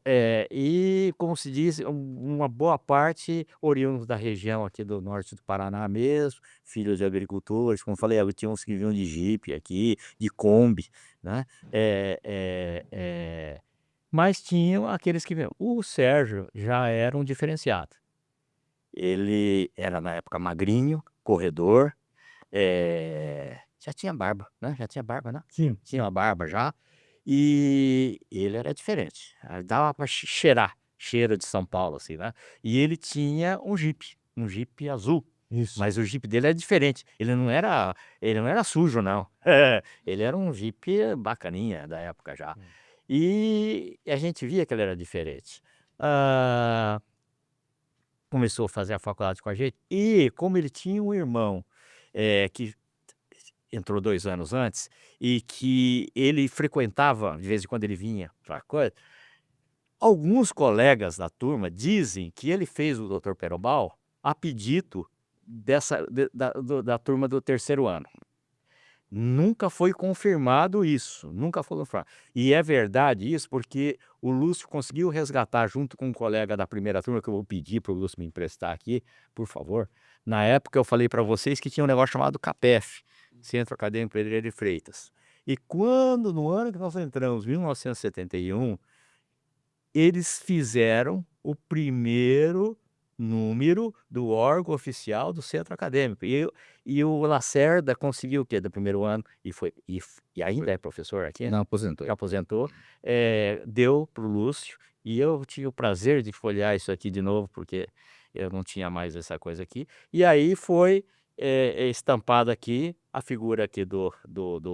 e como se diz, uma boa parte oriundos da região aqui do norte do Paraná mesmo, filhos de agricultores, como eu falei, tinha uns que vinham de Jeep aqui, de Kombi, né? Mas tinham aqueles que vinham. O Sérgio já era um diferenciado. Ele era, na época, magrinho, corredor, já tinha barba, né? Já tinha barba, né? Sim. Tinha uma barba já. E ele era diferente. Dava para cheirar, cheiro de São Paulo, assim, né? E ele tinha um Jeep azul. Isso. Mas o Jeep dele é diferente. Ele não era sujo, não. Ele era um Jeep bacaninha da época já. E a gente via que ele era diferente. Começou a fazer a faculdade com a gente. E como ele tinha um irmão que entrou 2 anos antes, e que ele frequentava, de vez em quando ele vinha para coisa, alguns colegas da turma dizem que ele fez o Dr. Perobal a pedido da turma do 3º ano. Nunca foi confirmado isso, nunca foi confirmado. E é verdade isso porque o Lúcio conseguiu resgatar junto com um colega da primeira turma, que eu vou pedir para o Lúcio me emprestar aqui, por favor. Na época eu falei para vocês que tinha um negócio chamado CAPEF, Centro Acadêmico Pedreira de Freitas. E quando, no ano que nós entramos, 1971, eles fizeram o primeiro número do órgão oficial do centro acadêmico. E o Lacerda conseguiu o quê? Do primeiro ano, e ainda é professor aqui, né? Não, aposentou. Já aposentou, deu para o Lúcio, e eu tive o prazer de folhear isso aqui de novo, porque eu não tinha mais essa coisa aqui. E aí foi estampada aqui a figura aqui do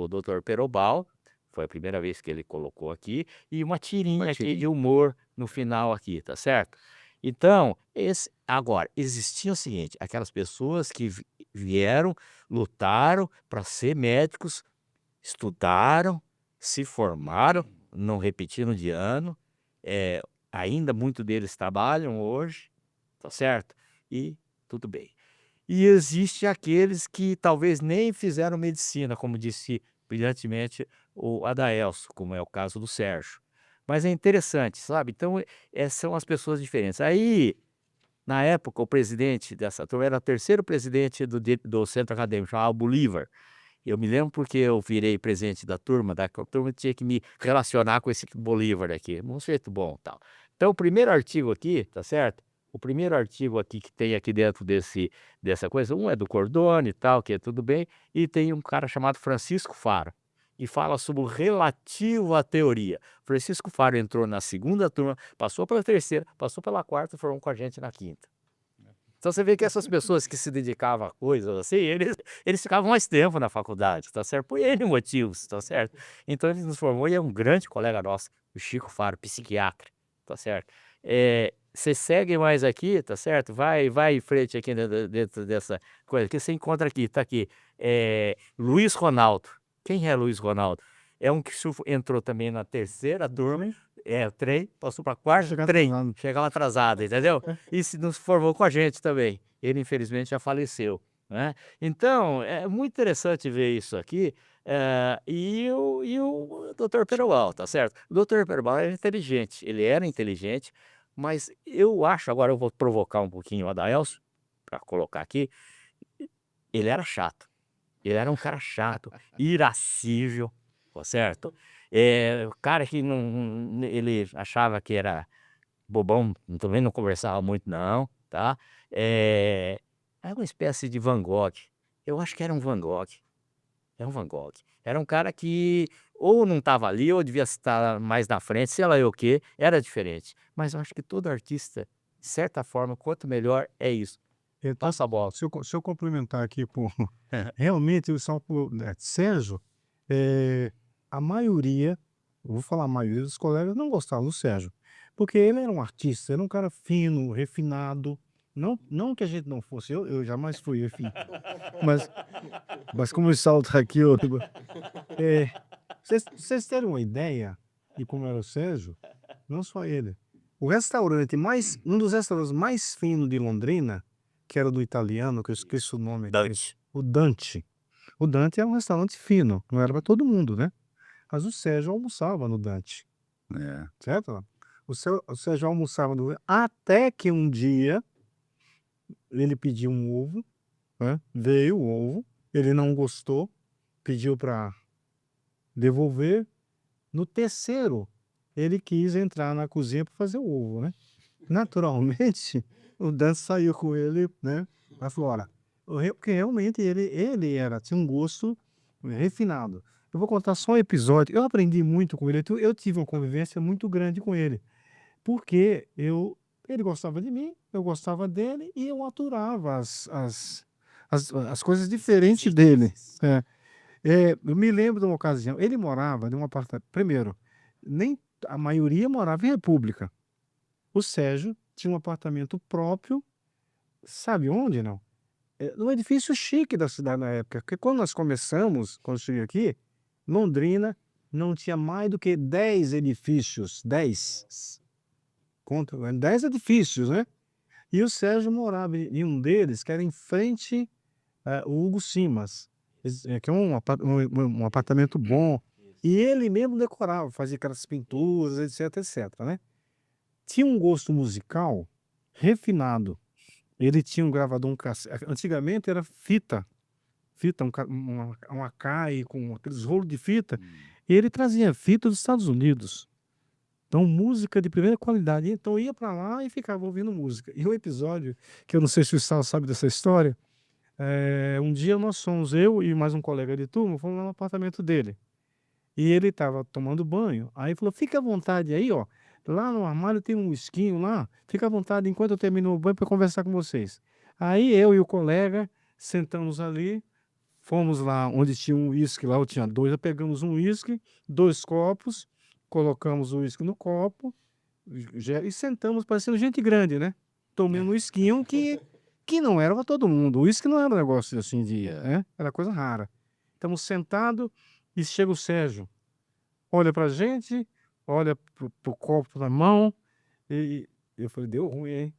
Dr. Perobal, foi a primeira vez que ele colocou aqui, e uma tirinha aqui de humor no final aqui, tá certo? Então, agora, existia o seguinte, aquelas pessoas que vieram, lutaram para ser médicos, estudaram, se formaram, não repetiram de ano, ainda muitos deles trabalham hoje, tá certo? E tudo bem. E existe aqueles que talvez nem fizeram medicina, como disse brilhantemente o Adaelso, como é o caso do Sérgio. Mas é interessante, sabe? Então, são as pessoas diferentes. Aí, na época, o presidente dessa turma era o 3º presidente do centro acadêmico, chamado Bolívar. Eu me lembro porque eu virei presidente da turma tinha que me relacionar com esse Bolívar aqui. Um sujeito bom, tal. Então, o primeiro artigo aqui, tá certo? O primeiro artigo aqui que tem aqui dentro dessa coisa, um é do Cordone e tal, que é tudo bem, e tem um cara chamado Francisco Faro, e fala sobre o relativo à teoria. Francisco Faro entrou na 2ª turma, passou pela 3ª, passou pela 4ª e formou com a gente na 5ª. Então você vê que essas pessoas que se dedicavam a coisas assim, eles ficavam mais tempo na faculdade, tá certo? Por N motivos, tá certo? Então ele nos formou e é um grande colega nosso, o Chico Faro, psiquiatra, tá certo? Você segue mais aqui, tá certo? Vai em frente aqui dentro dessa coisa, que você encontra aqui, tá aqui, Luiz Ronaldo. Quem é Luiz Ronaldo? É um que entrou também na 3ª turma, trem, passou para 4ª, trem, chegava atrasado, entendeu? E se nos formou com a gente também. Ele, infelizmente, já faleceu, né? Então, é muito interessante ver isso aqui. E o Dr. Perobal, tá certo? O Dr. Perobal era inteligente, ele era inteligente, mas eu acho, agora eu vou provocar um pouquinho o Adaelso, para colocar aqui, ele era chato. Ele era um cara chato, irascível, tá certo? O cara que não, ele achava que era bobão, também não conversava muito não, tá? Era uma espécie de Van Gogh. Eu acho que era um Van Gogh. É um Van Gogh. Era um cara que ou não estava ali, ou devia estar mais na frente, sei lá eu o quê, era diferente. Mas eu acho que todo artista, de certa forma, quanto melhor é isso. Então, Passa a bola. se eu complementar aqui, realmente, Sérgio, a maioria, eu vou falar a maioria dos colegas não gostavam do Sérgio, porque ele era um artista, era um cara fino, refinado, não que a gente não fosse, eu jamais fui, enfim, mas como o Saulo está aqui, vocês terem uma ideia de como era o Sérgio, não só ele. Um dos restaurantes mais finos de Londrina, que era do italiano, que eu esqueci o nome. Dante. O Dante. O Dante é um restaurante fino, não era para todo mundo, né? Mas o Sérgio almoçava no Dante, certo? O Sérgio almoçava no Dante, até que um dia ele pediu um ovo, né? Veio o ovo, ele não gostou, pediu para devolver. No terceiro, ele quis entrar na cozinha para fazer o ovo, né? Naturalmente, o Dante saiu com ele, né, para fora. Porque realmente tinha um gosto refinado. Eu vou contar só um episódio. Eu aprendi muito com ele. Eu tive uma convivência muito grande com ele. Porque ele gostava de mim, eu gostava dele e eu aturava as coisas diferentes dele. Eu me lembro de uma ocasião. Ele morava num apartamento. Primeiro, nem a maioria morava em República. O Sérgio tinha um apartamento próprio, sabe onde, não? Num edifício chique da cidade na época, porque quando nós começamos, quando eu cheguei aqui, Londrina não tinha mais do que 10 edifícios, 10 edifícios, né? E o Sérgio morava em um deles, que era em frente ao Hugo Simas, que é um apartamento bom, e ele mesmo decorava, fazia aquelas pinturas, etc, etc, né? Tinha um gosto musical refinado. Ele tinha um gravador, antigamente era fita, uma CAI com aqueles rolos de fita, e ele trazia fita dos Estados Unidos. Então, música de primeira qualidade. Então, eu ia para lá e ficava ouvindo música. E um episódio, que eu não sei se o Sal sabe dessa história, um dia nós fomos, eu e mais um colega de turma, fomos lá no apartamento dele. E ele estava tomando banho. Aí falou, fica à vontade aí, ó. Lá no armário tem um esquinho lá. Fica à vontade enquanto eu termino o banho para conversar com vocês. Aí eu e o colega sentamos ali. Fomos lá onde tinha um uísque lá, eu tinha dois. Pegamos um uísque, 2 copos. Colocamos o uísque no copo. E sentamos parecendo gente grande, né? Tomando um esquinho que não era para todo mundo. O uísque não era um negócio assim era coisa rara. Estamos sentados e chega o Sérgio. Olha pra gente, olha pro copo na mão, e eu falei, deu ruim, hein?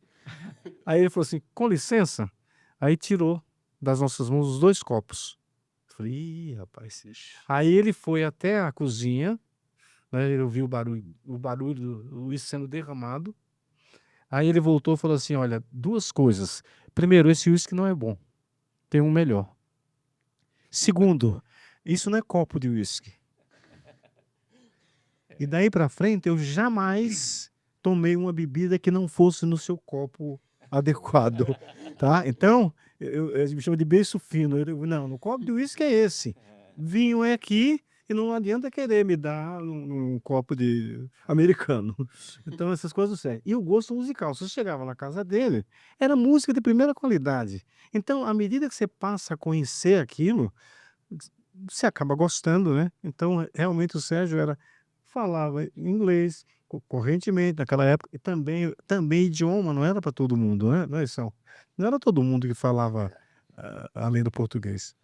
Aí ele falou assim, com licença. Aí tirou das nossas mãos os 2 copos. Eu falei, ih, rapaz. Aí ele foi até a cozinha, né? Ele ouviu o barulho do uísque sendo derramado. Aí ele voltou e falou assim, olha, 2 coisas. Primeiro, esse uísque não é bom. Tem um melhor. Segundo, isso não é copo de uísque. E daí para frente eu jamais tomei uma bebida que não fosse no seu copo adequado, tá? Então, eu me chamo de beiço fino. Não, no copo de uísque é esse. Vinho é aqui e não adianta querer me dar num copo de americano. Então, essas coisas sério. E o gosto musical. Se você chegava na casa dele, era música de primeira qualidade. Então, à medida que você passa a conhecer aquilo, você acaba gostando, né? Então, realmente o Sérgio falava inglês correntemente naquela época, e também idioma não era para todo mundo, né? Não era todo mundo que falava além do português.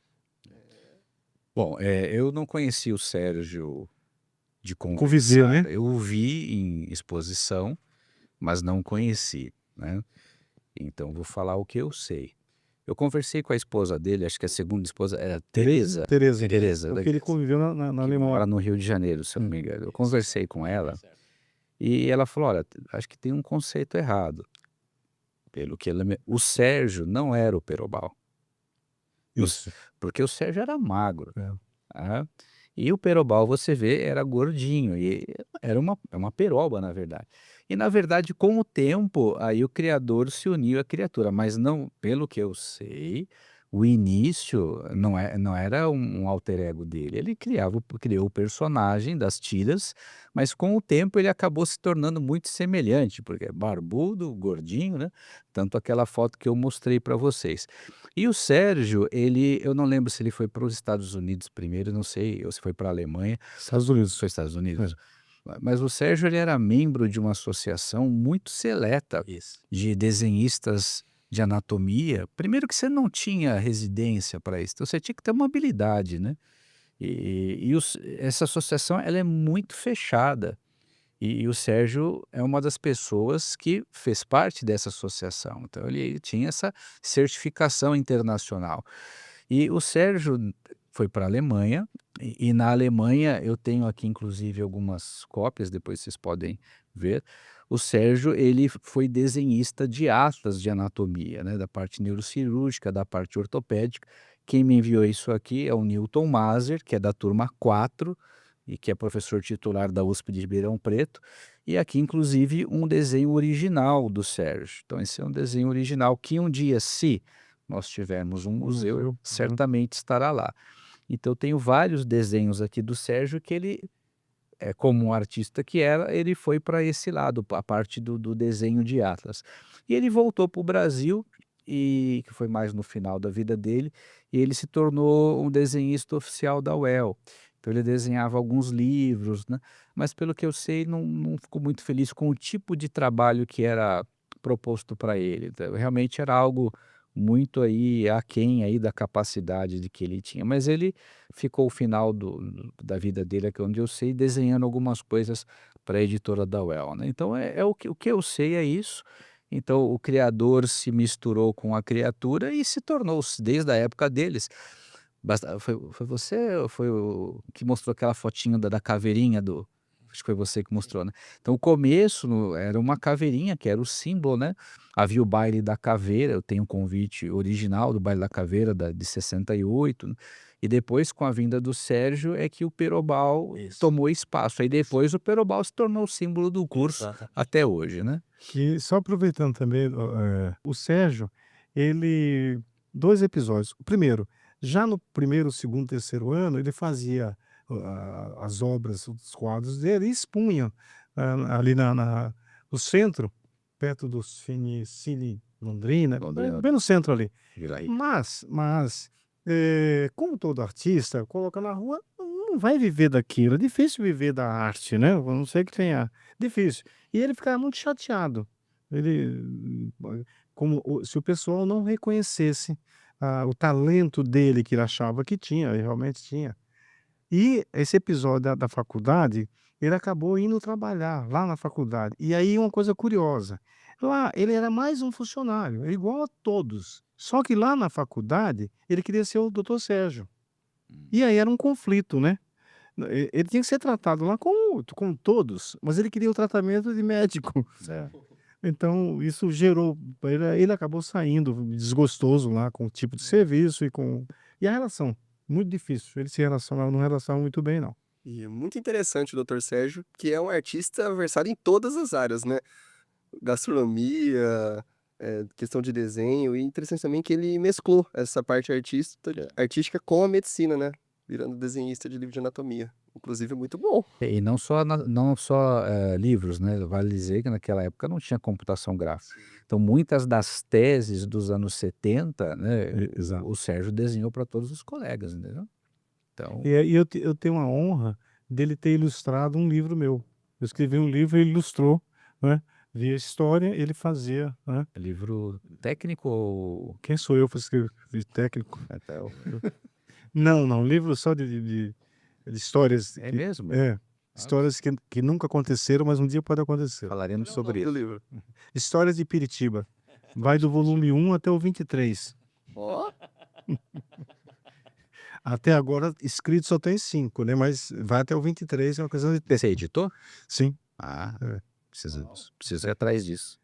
Bom, eu não conheci o Sérgio de Conviver, conversar. né? Eu o vi em exposição, mas não conheci, né? Então vou falar o que eu sei. Eu conversei com a esposa dele, acho que a segunda esposa era Teresa. Tereza. Teresa, Porque ele conviveu na que Alemanha. mora no Rio de Janeiro, se eu não me engano. Eu conversei com ela e ela falou: olha, acho que tem um conceito errado. Pelo que o Sérgio não era o Perobal. Isso. Porque o Sérgio era magro. É. Ah, e o Perobal, você vê, era gordinho. E era uma peroba, na verdade. E, na verdade, com o tempo, aí o criador se uniu à criatura. Mas não, pelo que eu sei, o início não era um alter ego dele. Ele criou o personagem das tiras, mas com o tempo ele acabou se tornando muito semelhante, porque é barbudo, gordinho, né? Tanto aquela foto que eu mostrei para vocês. E o Sérgio, eu não lembro se ele foi para os Estados Unidos primeiro, não sei, ou se foi para a Alemanha. Estados Unidos. Foi Estados Unidos. Mas o Sérgio ele era membro de uma associação muito seleta Isso. de desenhistas de anatomia. Primeiro que você não tinha residência para isso, então você tinha que ter uma habilidade, né? Essa associação ela é muito fechada. E o Sérgio é uma das pessoas que fez parte dessa associação. Então ele tinha essa certificação internacional. E o Sérgio foi para a Alemanha, e na Alemanha eu tenho aqui inclusive algumas cópias, depois vocês podem ver. O Sérgio ele foi desenhista de atlas de anatomia, né, da parte neurocirúrgica, da parte ortopédica. Quem me enviou isso aqui é o Newton Maser, que é da turma 4 e que é professor titular da USP de Ribeirão Preto. E aqui, inclusive, um desenho original do Sérgio. Então, esse é um desenho original que um dia, se nós tivermos um museu, certamente estará lá. Então, eu tenho vários desenhos aqui do Sérgio que ele, como um artista que era, ele foi para esse lado, a parte do desenho de atlas. E ele voltou para o Brasil, e que foi mais no final da vida dele, e ele se tornou um desenhista oficial da UEL. Então ele desenhava alguns livros, né? Mas pelo que eu sei, não ficou muito feliz com o tipo de trabalho que era proposto para ele. Então, realmente era algo muito aí aquém aí da capacidade de que ele tinha. Mas ele ficou o final da vida dele, aqui onde eu sei, desenhando algumas coisas para a editora da UEL, né? Então o que eu sei é isso. Então o criador se misturou com a criatura e se tornou, desde a época deles. Foi você ou foi o que mostrou aquela fotinho da caveirinha do. Acho que foi você que mostrou, né? Então o começo era uma caveirinha, que era o símbolo, né? Havia o baile da caveira, eu tenho um convite original do baile da caveira de 68, né? E depois, com a vinda do Sérgio, é que o Perobal Isso. tomou espaço. Aí depois o Perobal se tornou o símbolo do curso até hoje, né? E só aproveitando também, o Sérgio, ele 2 episódios. O primeiro, já no primeiro, segundo, terceiro ano, ele fazia as obras, os quadros dele e expunha ali no centro, perto do Cine Londrina, Londrina. bem no centro ali. Viraí. Mas, como todo artista, coloca na rua, não vai viver daquilo. É difícil viver da arte, né? A não ser que tenha. Difícil. E ele ficava muito chateado. Ele, se o pessoal não reconhecesse o talento dele, que ele achava que tinha, ele realmente tinha. E esse episódio da faculdade, ele acabou indo trabalhar lá na faculdade. E aí uma coisa curiosa, lá ele era mais um funcionário, igual a todos. Só que lá na faculdade, ele queria ser o doutor Sérgio. E aí era um conflito, né? Ele tinha que ser tratado lá como todos, mas ele queria o tratamento de médico. Então isso gerou, ele acabou saindo desgostoso lá com o tipo de serviço e a relação, muito difícil, eles se relacionavam, não relacionavam muito bem não. E é muito interessante o Dr. Sérgio, que é um artista versado em todas as áreas, né? Gastronomia, questão de desenho, e interessante também que ele mesclou essa parte artística com a medicina, né? Virando desenhista de livro de anatomia. Inclusive, muito bom. E não só livros, né? Vale dizer que naquela época não tinha computação gráfica. Então, muitas das teses dos anos 70, né? Exato. O Sérgio desenhou para todos os colegas, entendeu? Então, E eu tenho a honra dele ter ilustrado um livro meu. Eu escrevi um livro e ele ilustrou, né? Via história, ele fazia, né? livro técnico ou Quem sou eu para escrever técnico? até Não, livro só de histórias. É mesmo? Histórias que nunca aconteceram, mas um dia pode acontecer. Falaremos sobre Do isso. livro. Histórias de Piritiba. Vai do volume 1 até o 23. Ó, Até agora, escrito só tem 5, né? Mas vai até o 23, é uma questão de tempo. Você editou? Sim. Ah, É. precisa ir atrás disso.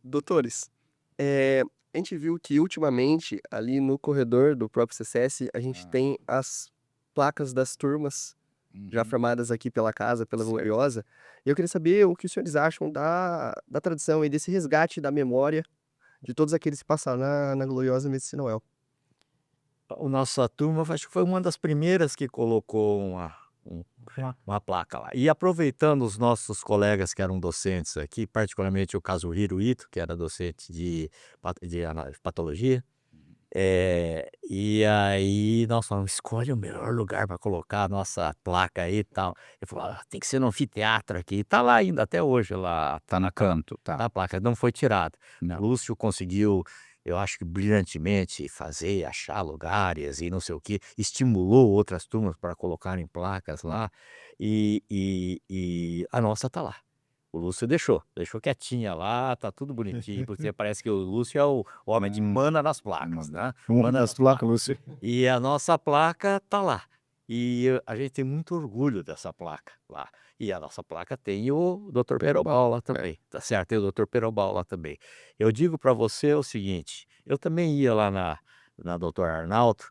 Doutores, a gente viu que ultimamente, ali no corredor do próprio CCS, a gente tem as placas das turmas já formadas aqui pela casa, pela Sim. Gloriosa. E eu queria saber o que os senhores acham da tradição e desse resgate da memória de todos aqueles que passaram na Gloriosa Medicina UEL. a nossa turma acho que foi uma das primeiras que colocou uma placa lá. E aproveitando os nossos colegas que eram docentes aqui, particularmente o Kazuhiro Ito, que era docente de patologia, e aí nós falamos: "Escolhe o melhor lugar para colocar a nossa placa aí e tal". Ele falou: "Ah, tem que ser no anfiteatro aqui", tá lá ainda até hoje lá, Tá na canto, tá. a placa não foi tirada. Não. Lúcio conseguiu, eu acho que brilhantemente fazer, achar lugares e não sei o quê, estimulou outras turmas para colocarem placas lá, e a nossa tá lá. O Lúcio deixou quietinha lá, tá tudo bonitinho, porque parece que o Lúcio é o homem de manda nas placas, né, Uma manda das nas placas, você. e a nossa placa tá lá. E a gente tem muito orgulho dessa placa lá. E a nossa placa tem o Dr. Perobal lá também, tá certo? Tem o Dr. Perobal lá também. Eu digo para você o seguinte, eu também ia lá na Dr. Arnaldo,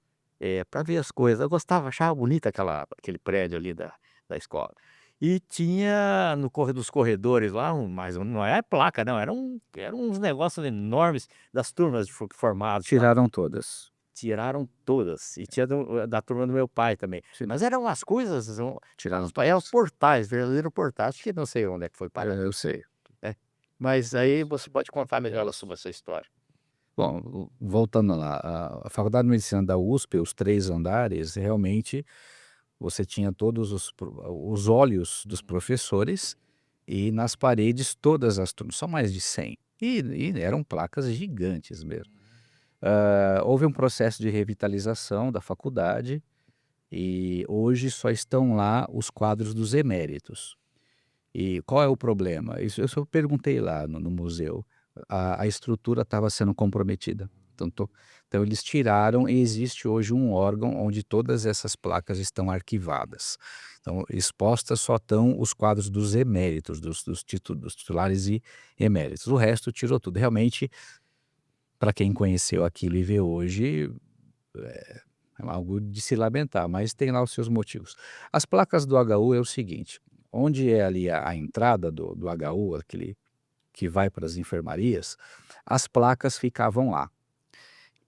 para ver as coisas. Eu gostava, achava bonita aquele prédio ali da escola. E tinha no dos corredores lá, mas não é placa não, eram uns negócios enormes das turmas de formados lá. Tiraram todas. Tiraram todas, e tinha da turma do meu pai também. Sim. Mas eram umas coisas, Tiraram os portais, verdadeiro portais, acho que não sei onde é que foi parar, Eu sei. mas aí você pode contar melhor sobre essa história. Bom, voltando lá, a Faculdade de Medicina da USP, os 3 andares, realmente você tinha todos os olhos dos professores e nas paredes todas as turmas, são mais de 100. E eram placas gigantes mesmo. Houve um processo de revitalização da faculdade e hoje só estão lá os quadros dos eméritos. E qual é o problema? Isso eu perguntei lá no museu. A estrutura estava sendo comprometida. Então eles tiraram e existe hoje um órgão onde todas essas placas estão arquivadas. Então expostas só estão os quadros dos eméritos, dos titulares e eméritos. O resto tirou tudo. Realmente, para quem conheceu aquilo e vê hoje, é algo de se lamentar, mas tem lá os seus motivos. As placas do HU é o seguinte, onde é ali a entrada do HU, aquele que vai para as enfermarias, as placas ficavam lá.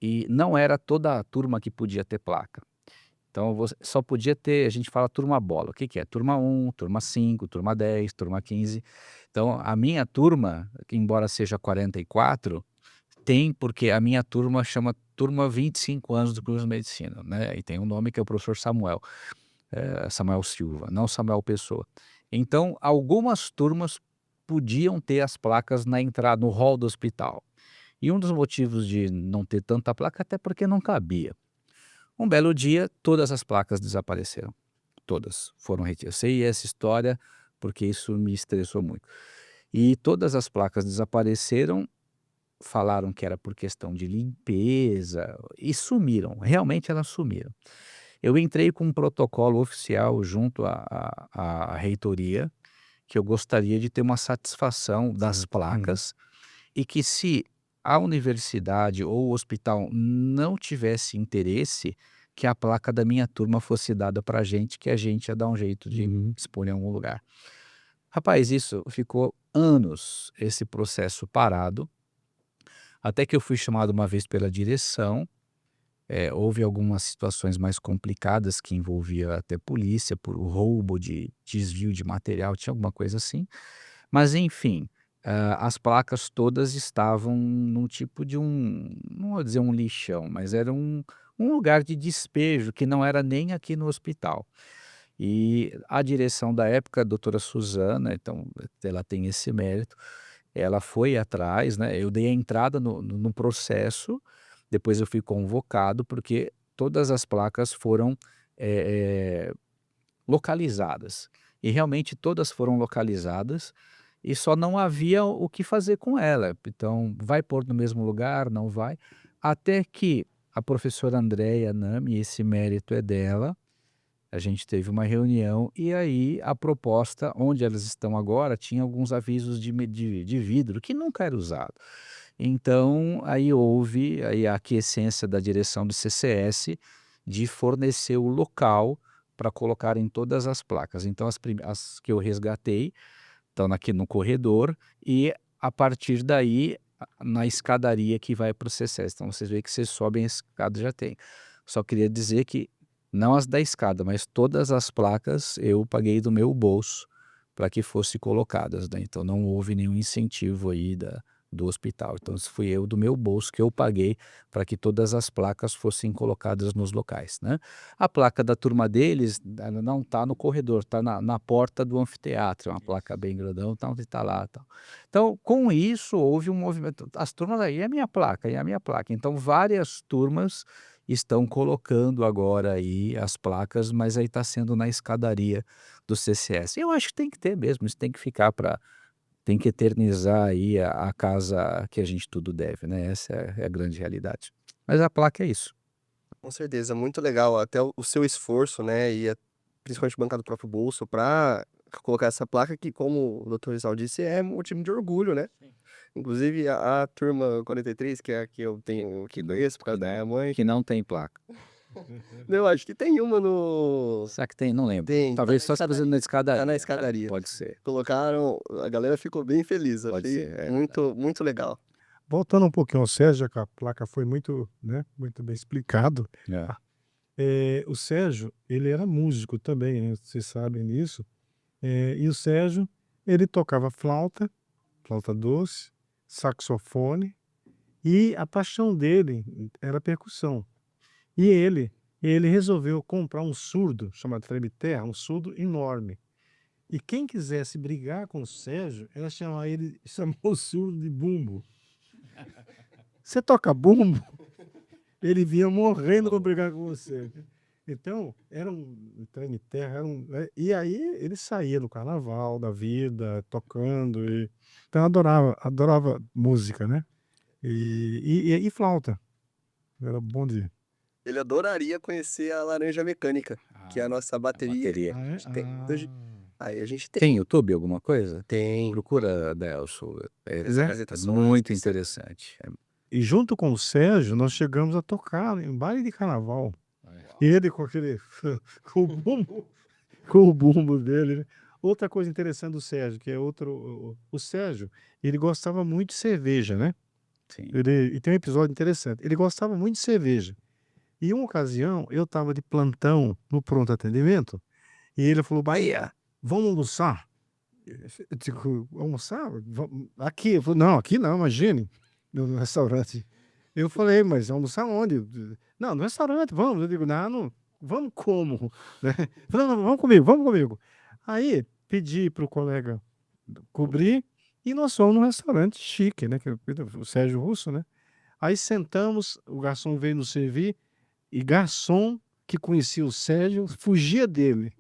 E não era toda a turma que podia ter placa. Então você só podia ter, a gente fala turma bola. O que que é? Turma 1, turma 5, turma 10, turma 15. Então a minha turma, que embora seja 44, tem, porque a minha turma chama turma 25 anos do curso de medicina, né, e tem um nome que é o professor Samuel, Samuel Silva, não Samuel Pessoa. Então, algumas turmas podiam ter as placas na entrada, no hall do hospital. E um dos motivos de não ter tanta placa, até porque não cabia. Um belo dia, todas as placas desapareceram. Todas foram retiradas. Eu sei essa história porque isso me estressou muito. E todas as placas desapareceram. Falaram que era por questão de limpeza e sumiram, realmente elas sumiram. Eu entrei com um protocolo oficial junto à reitoria, que eu gostaria de ter uma satisfação das placas e que se a universidade ou o hospital não tivesse interesse, que a placa da minha turma fosse dada para a gente, que a gente ia dar um jeito de expor em algum lugar. Rapaz, isso ficou anos, esse processo parado. Até que eu fui chamado uma vez pela direção, houve algumas situações mais complicadas que envolvia até polícia, por roubo de desvio de material, tinha alguma coisa assim. Mas enfim, as placas todas estavam num tipo de não vou dizer um lixão, mas era um lugar de despejo que não era nem aqui no hospital. E a direção da época, a doutora Suzana, então ela tem esse mérito, ela foi atrás, né, eu dei a entrada no processo, depois eu fui convocado, porque todas as placas foram, localizadas. E realmente todas foram localizadas, e só não havia o que fazer com ela. Então, vai pôr no mesmo lugar, não vai. Até que a professora Andréia Nami, esse mérito é dela, a gente teve uma reunião e aí a proposta, onde elas estão agora, tinha alguns avisos de vidro que nunca era usado. Então, aí houve aí a aquiescência da direção do CCS de fornecer o local para colocar em todas as placas. Então, as que eu resgatei estão aqui no corredor e a partir daí na escadaria que vai para o CCS. Então, vocês veem que vocês sobem a escada já tem. Só queria dizer que não as da escada, mas todas as placas eu paguei do meu bolso para que fossem colocadas, né? Então não houve nenhum incentivo aí do hospital. Então isso fui eu do meu bolso que eu paguei para que todas as placas fossem colocadas nos locais, né? A placa da turma deles ela não está no corredor, está na porta do anfiteatro, é uma placa bem grandão, então está lá, tal. Então com isso houve um movimento, as turmas aí, é a minha placa, é a minha placa. Então várias turmas estão colocando agora aí as placas, mas aí está sendo na escadaria do CCS. Eu acho que tem que ter mesmo, isso tem que ficar tem que eternizar aí a casa que a gente tudo deve, né? Essa é a grande realidade. Mas a placa é isso. Com certeza, muito legal. Até o seu esforço, né? Principalmente bancar do próprio bolso para colocar essa placa que, como o Dr. Isal disse, é motivo de orgulho, né? Inclusive a turma 43, que é a que eu tenho, que conheço por causa da minha mãe. Que não tem placa. Eu acho que tem uma no. Será que tem? Não lembro. Tem, Talvez tá só se fazendo na escadaria. Tá na escadaria. Pode ser. Colocaram, a galera ficou bem feliz. Pode Achei ser, é. muito legal. Voltando um pouquinho ao Sérgio, que a placa foi muito, né, muito bem explicado. O Sérgio, ele era músico também, né, vocês sabem disso. E o Sérgio, ele tocava flauta doce, saxofone, e a paixão dele era percussão. E ele resolveu comprar um surdo, chamado Treme Terra, um surdo enorme. E quem quisesse brigar com o Sérgio, ela chamou o surdo de bumbo. Você toca bumbo? Ele vinha morrendo para brigar com você. Então, era um trem terra, e aí ele saía no carnaval da vida, tocando, então adorava música, né? E flauta. Era bom de. Ele adoraria conhecer a Laranja Mecânica, que é a nossa bateria. Ah, é? Tem. Aí a gente tem. Tem YouTube alguma coisa? Tem. Procura, Delso. É Apresentações, muito tem sempre. interessante. E junto com o Sérgio, nós chegamos a tocar em baile de carnaval. Ele com aquele com o bumbo dele, né? Outra coisa interessante do Sérgio, que é o Sérgio, ele gostava muito de cerveja, né? Sim. E tem um episódio interessante. Ele gostava muito de cerveja. E uma ocasião, eu estava de plantão no pronto atendimento, e ele falou: Bahia, vamos almoçar? Eu digo: almoçar? Aqui? Eu falei: não, aqui não, imagine, no restaurante. Eu falei: mas almoçar onde? Não, no restaurante, vamos. Eu digo: não, vamos como? Né? Falei: não, vamos comigo. Aí pedi para o colega cobrir e nós fomos num restaurante chique, né? O Sérgio Russo, né? Aí sentamos, o garçom veio nos servir e garçom que conhecia o Sérgio fugia dele.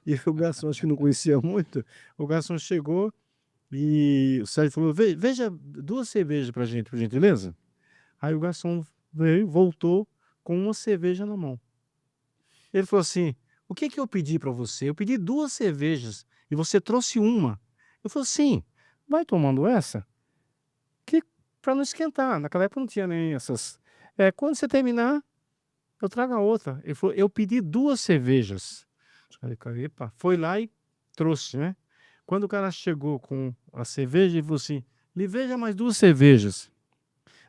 E o garçom, acho que não conhecia muito, o garçom chegou e o Sérgio falou: veja 2 cervejas pra gente, por gentileza. Aí o garçom veio, voltou com uma cerveja na mão. Ele falou assim: o que eu pedi para você? Eu pedi 2 cervejas e você trouxe uma. Eu falei: sim, vai tomando essa, que para não esquentar. Naquela época não tinha nem essas. Quando você terminar, eu trago a outra. Ele falou: eu pedi 2 cervejas. Epa, foi lá e trouxe, né? Quando o cara chegou com a cerveja, ele falou assim: me veja mais 2 cervejas.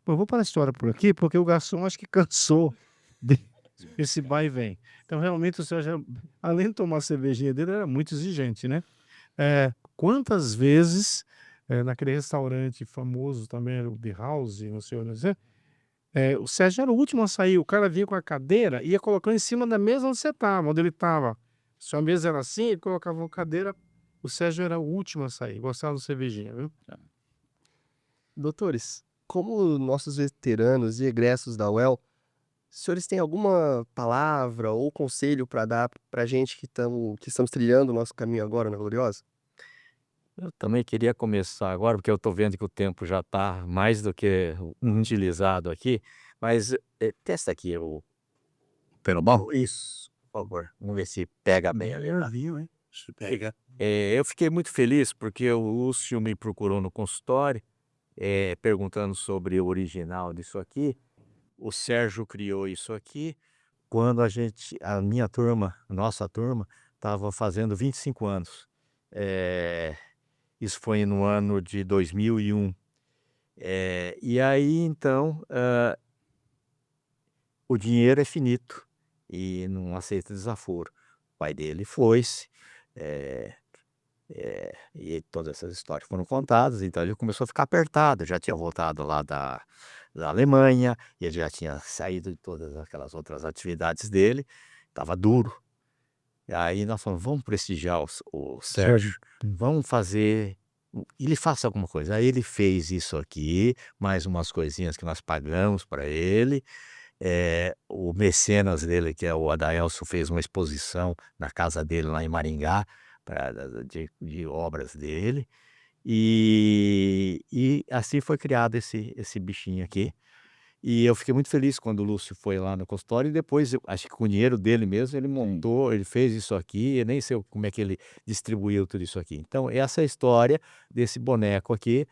Bom, eu vou parar a história por aqui, porque o garçom acho que cansou desse vai e vem. Então, realmente, o Sérgio, além de tomar a cervejinha dele, era muito exigente, né? Quantas vezes, naquele restaurante famoso também, o The House, não sei onde dizer, o Sérgio era o último a sair, o cara vinha com a cadeira e ia colocando em cima da mesa onde você estava, onde ele estava. Se a mesa era assim, ele colocava uma cadeira, o Sérgio era o último a sair, gostava de cervejinha, viu? Doutores, como nossos veteranos e egressos da UEL, os senhores têm alguma palavra ou conselho para dar para a gente que estamos trilhando o nosso caminho agora na Gloriosa? Eu também queria começar agora, porque eu estou vendo que o tempo já está mais do que utilizado aqui, mas testa aqui o Perobal. Isso, por favor. Vamos ver se pega bem ali. Viu, hein? Se pega. Eu fiquei muito feliz porque o Lúcio me procurou no consultório, perguntando sobre o original disso aqui. O Sérgio criou isso aqui quando a minha turma, nossa turma, estava fazendo 25 anos. Isso foi no ano de 2001. E aí, então, o dinheiro é finito e não aceita desaforo. O pai dele foi-se, e todas essas histórias foram contadas, então ele começou a ficar apertado. Já tinha voltado lá da Alemanha, e ele já tinha saído de todas aquelas outras atividades dele, estava duro. E aí nós falamos, vamos prestigiar o Sérgio, vamos fazer, ele faça alguma coisa. Aí ele fez isso aqui, mais umas coisinhas que nós pagamos para ele. O mecenas dele, que é o Adaelso, fez uma exposição na casa dele lá em Maringá, de obras dele. E assim foi criado esse bichinho aqui. E eu fiquei muito feliz quando o Lúcio foi lá no consultório, e depois, acho que com o dinheiro dele mesmo, ele montou, ele fez isso aqui, eu nem sei como é que ele distribuiu tudo isso aqui. Então, essa é a história desse boneco aqui,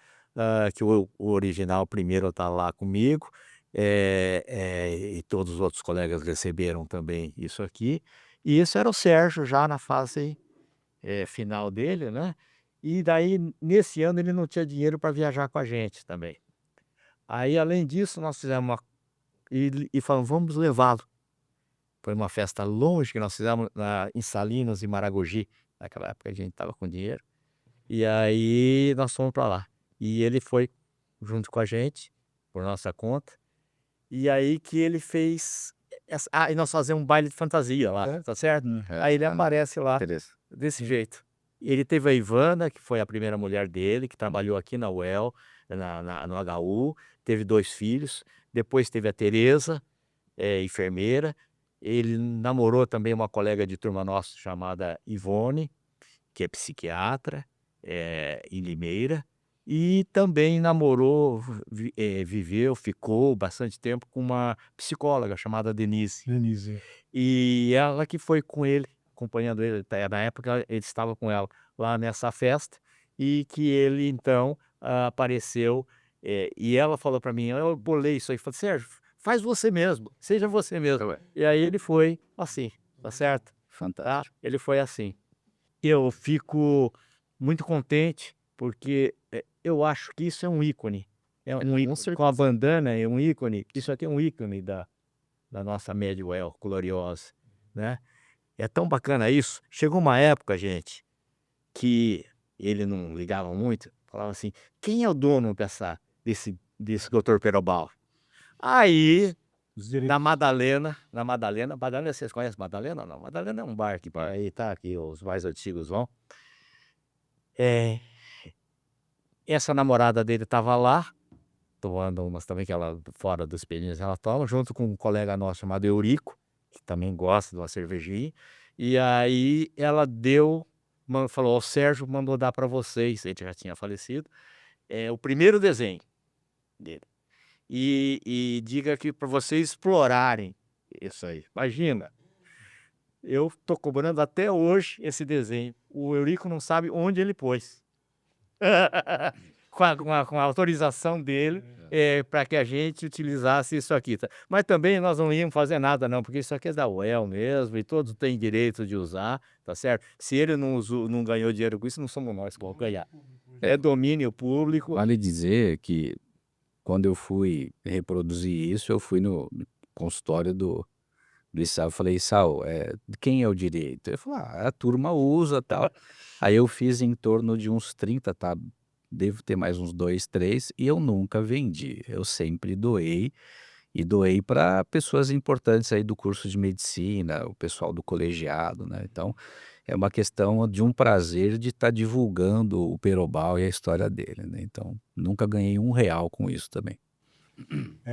que o original primeiro está lá comigo, e todos os outros colegas receberam também isso aqui. E isso era o Sérgio já na fase final dele, né? E daí, nesse ano, ele não tinha dinheiro para viajar com a gente também. Aí, além disso, nós fizemos e falamos, vamos levá-lo. Foi uma festa longe que nós fizemos em Salinas e Maragogi. Naquela época a gente estava com dinheiro. E aí nós fomos para lá. E ele foi junto com a gente, por nossa conta. E aí que ele fez... e nós fazemos um baile de fantasia lá, tá certo? Aí ele aparece lá, desse jeito. Ele teve a Ivana, que foi a primeira mulher dele, que trabalhou aqui na UEL, no HU, teve 2 filhos. Depois teve a Tereza, enfermeira. Ele namorou também uma colega de turma nossa chamada Ivone, que é psiquiatra, em Limeira. E também namorou, viveu, ficou bastante tempo com uma psicóloga chamada Denise. E ela que foi com ele, acompanhando ele. Na época ele estava com ela lá nessa festa, e que ele então apareceu, e ela falou para mim, eu bolei isso aí, falei, Sérgio, faz você mesmo, seja você mesmo. E aí ele foi assim, tá certo? Fantástico. Ele foi assim. Eu fico muito contente, porque eu acho que isso é um ícone. É um ícone. Com a bandana é um ícone. Isso aqui é um ícone da nossa Medwell gloriosa, né? É tão bacana isso. Chegou uma época, gente, que ele não ligava muito, falava assim, quem é o dono desse Dr. Perobal? Aí, na Madalena, vocês conhecem Madalena? Não, Madalena é um bar que aí tá aqui, os mais antigos vão. Essa namorada dele estava lá, tomando umas também, que ela, fora dos pelinhos, ela toma, junto com um colega nosso chamado Eurico, que também gosta de uma cervejinha. E aí ela falou, o Sérgio mandou dar para vocês, ele já tinha falecido, o primeiro desenho dele. E diga que para vocês explorarem isso aí. Imagina, eu tô cobrando até hoje esse desenho. O Eurico não sabe onde ele pôs. com a autorização dele, para que a gente utilizasse isso aqui. Tá? Mas também nós não íamos fazer nada não, porque isso aqui é da UEL mesmo, e todos têm direito de usar, tá certo? Se ele não ganhou dinheiro com isso, não somos nós que vamos ganhar. É domínio público. Vale dizer que quando eu fui reproduzir isso, eu fui no consultório do Issal, eu falei, Issal, quem é o direito? Ele falou, a turma usa, tal. Aí eu fiz em torno de uns 30, tá? Devo ter mais uns 2, 3, e eu nunca vendi. Eu sempre doei, e doei para pessoas importantes aí do curso de medicina, o pessoal do colegiado, né? Então, é uma questão de um prazer de estar divulgando o Perobal e a história dele, né? Então, nunca ganhei R$1 com isso também.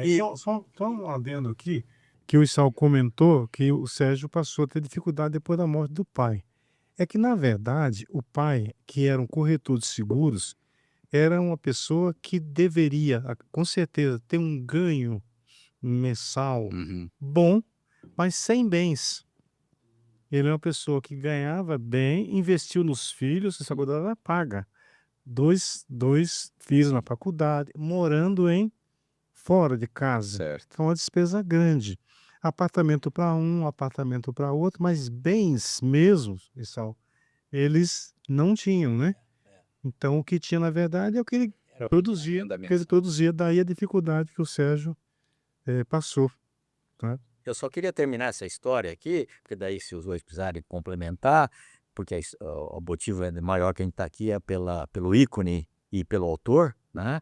E só um adendo aqui, que o Issal comentou que o Sérgio passou a ter dificuldade depois da morte do pai. É que, na verdade, o pai, que era um corretor de seguros, era uma pessoa que deveria, com certeza, ter um ganho mensal Uhum. bom, mas sem bens. Ele é uma pessoa que ganhava bem, investiu nos filhos, essa coisa ela paga. Dois filhos na faculdade, morando fora de casa. Certo. Então, é uma despesa grande. Apartamento para um, apartamento para outro, mas bens mesmos, pessoal, eles não tinham, né? Então, o que tinha, na verdade, é o que ele Era produzia, renda que ele mensal. produzia, daí a dificuldade que o Sérgio passou. Tá? Eu só queria terminar essa história aqui, porque daí se os dois precisarem complementar, porque o motivo maior que a gente está aqui é pelo ícone e pelo autor, né?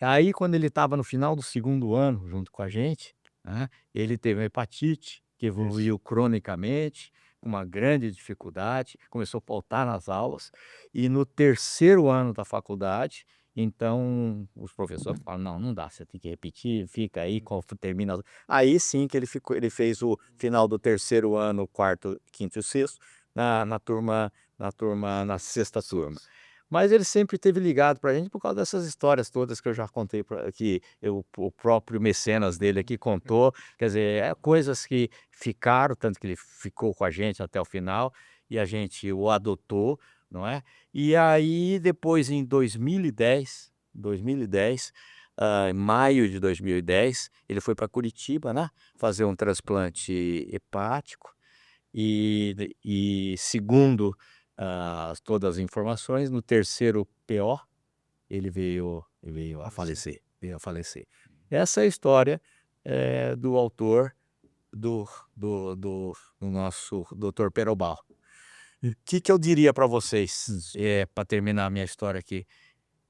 Aí quando ele estava no final do segundo ano, junto com a gente, né, ele teve uma hepatite que evoluiu cronicamente, com uma grande dificuldade, começou a faltar nas aulas, e no terceiro ano da faculdade, então os professores falaram, não, não dá, você tem que repetir, fica aí, termina. Aí sim que ele fez o final do terceiro ano, quarto, quinto e sexto, na sexta turma. Mas ele sempre esteve ligado para a gente por causa dessas histórias todas que eu já contei, o próprio mecenas dele aqui contou, quer dizer, coisas que ficaram, tanto que ele ficou com a gente até o final, e a gente o adotou, não é? E aí depois em 2010, em maio de 2010, ele foi para Curitiba, né, fazer um transplante hepático, e segundo todas as informações, no terceiro PO, ele veio a falecer. Essa é a história do autor do nosso Dr. Perobal. O que eu diria para vocês, para terminar a minha história aqui?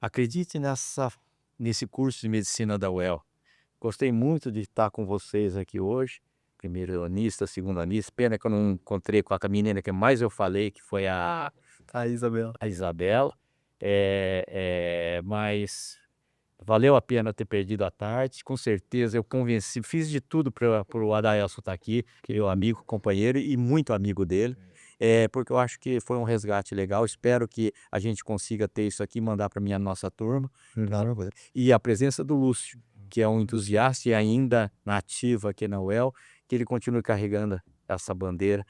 Acredite nesse curso de medicina da UEL. Gostei muito de estar com vocês aqui hoje. Primeiro anista, segundo anista. Pena que eu não encontrei com a menina que mais eu falei, que foi a Isabela. Isabela. Mas valeu a pena ter perdido a tarde. Com certeza eu convenci, fiz de tudo para o Adaelson estar aqui, que é o amigo, companheiro e muito amigo dele. Porque eu acho que foi um resgate legal. Espero que a gente consiga ter isso aqui e mandar para minha nossa turma. E a presença do Lúcio, que é um entusiasta e ainda na ativa aqui na UEL, que ele continue carregando essa bandeira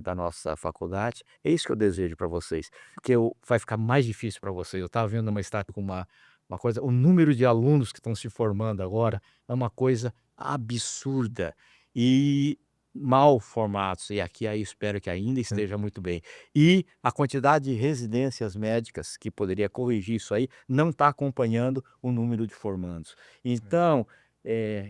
da nossa faculdade. É isso que eu desejo para vocês, porque vai ficar mais difícil para vocês. Eu estava vendo uma estátua com uma coisa, o número de alunos que estão se formando agora é uma coisa absurda e mal formados, e aqui aí espero que ainda esteja muito bem. E a quantidade de residências médicas que poderia corrigir isso aí não está acompanhando o número de formandos. Então,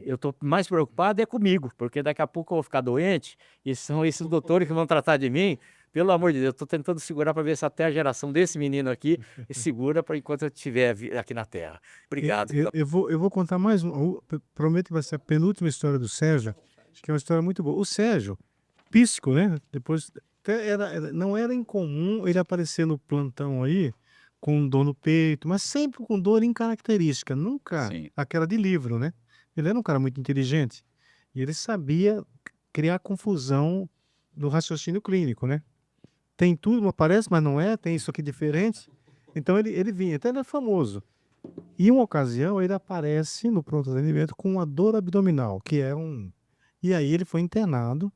eu estou mais preocupado comigo, porque daqui a pouco eu vou ficar doente e são esses doutores que vão tratar de mim. Pelo amor de Deus, eu estou tentando segurar para ver se até a geração desse menino aqui segura para enquanto eu estiver aqui na Terra. Obrigado. Eu vou contar mais prometo que vai ser a penúltima história do Sérgio, que é uma história muito boa. O Sérgio, píssico, né? Depois, não era incomum ele aparecer no plantão aí com dor no peito, mas sempre com dor incaracterística, nunca Sim. aquela de livro, né? Ele era um cara muito inteligente e ele sabia criar confusão no raciocínio clínico, né? Tem tudo, não parece, mas não é, tem isso aqui diferente. Então ele vinha, até ele é famoso. E uma ocasião ele aparece no pronto atendimento com uma dor abdominal, que é E aí ele foi internado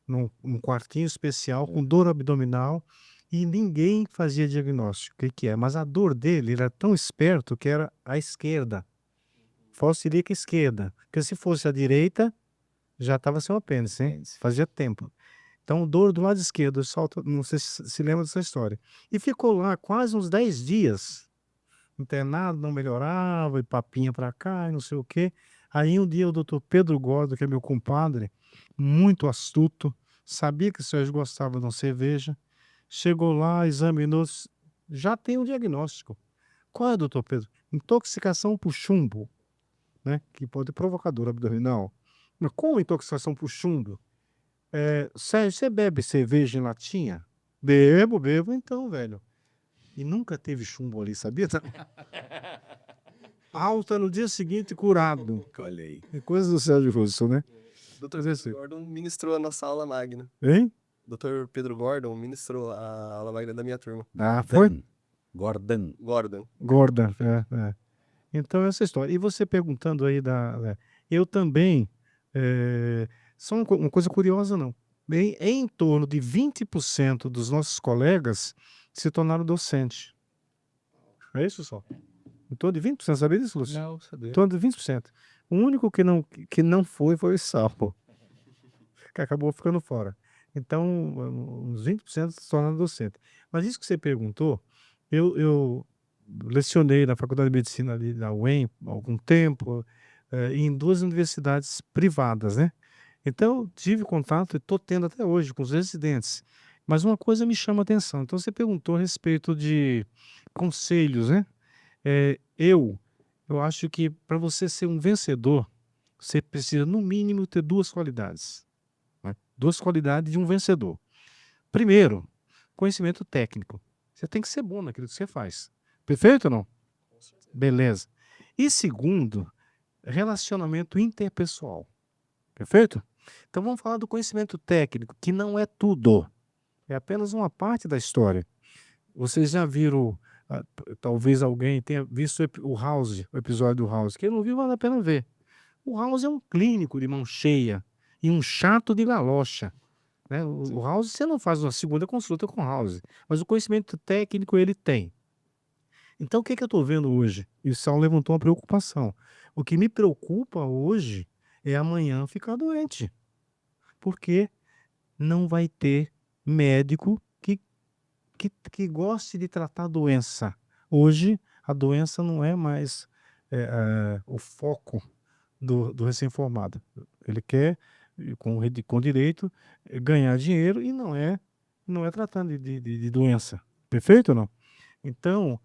num quartinho especial com dor abdominal e ninguém fazia diagnóstico. O que que é? Mas a dor dele era tão esperto que era a esquerda. Falso ilíaca esquerda. Porque se fosse a direita, já estava sem o apêndice, hein? Fazia tempo. Então, dor do lado esquerdo, não sei se lembra dessa história. E ficou lá quase uns 10 dias, internado, não melhorava, e papinha pra cá, e não sei o quê. Aí um dia o doutor Pedro Gordo, que é meu compadre, muito astuto, sabia que o Sérgio gostava de uma cerveja, chegou lá, examinou, já tem um diagnóstico. Qual é, doutor Pedro? Intoxicação por chumbo, né? Que pode provocar dor abdominal. Mas como intoxicação por chumbo? Sérgio, você bebe cerveja em latinha? Bebo, então, velho. E nunca teve chumbo ali, sabia? Alta no dia seguinte, curado. Olha aí. É coisa do Sérgio Russo, né? Dr. Gordon ministrou a nossa aula magna. Hein? Dr. Pedro Gordon ministrou a aula magna da minha turma. Ah, foi? Gordon. Gordon. Gordon, é. Então, essa história. E você perguntando aí eu também, só uma coisa curiosa, não. Em torno de 20% dos nossos colegas se tornaram docentes. É isso só? Em torno de 20%, sabia disso, Lúcio? Não, sabia. Em torno de 20%. O único que não foi o Salvo, que acabou ficando fora. Então, uns 20% se tornaram docentes. Mas isso que você perguntou, eu lecionei na Faculdade de Medicina ali da UEM há algum tempo, em 2 universidades privadas, né. Então eu tive contato e estou tendo até hoje com os residentes. Mas uma coisa me chama a atenção, então você perguntou a respeito de conselhos, né. Eu acho que para você ser um vencedor, você precisa no mínimo ter 2 qualidades, né, 2 qualidades de um vencedor. Primeiro, conhecimento técnico. Você tem que ser bom naquilo que você faz. Perfeito ou não? Beleza. E segundo, relacionamento interpessoal. Perfeito? Então vamos falar do conhecimento técnico, que não é tudo. É apenas uma parte da história. Vocês já viram, talvez alguém tenha visto o House, o episódio do House. Quem não viu, vale a pena ver. O House é um clínico de mão cheia e um chato de galocha, né? O House, você não faz uma segunda consulta com o House, mas o conhecimento técnico ele tem. Então o que eu estou vendo hoje? E o Saulo levantou uma preocupação. O que me preocupa hoje é amanhã ficar doente, porque não vai ter médico que goste de tratar a doença. Hoje a doença não é mais o foco do recém-formado. Ele quer, com direito, ganhar dinheiro e não é tratando de doença. Perfeito ou não? Então,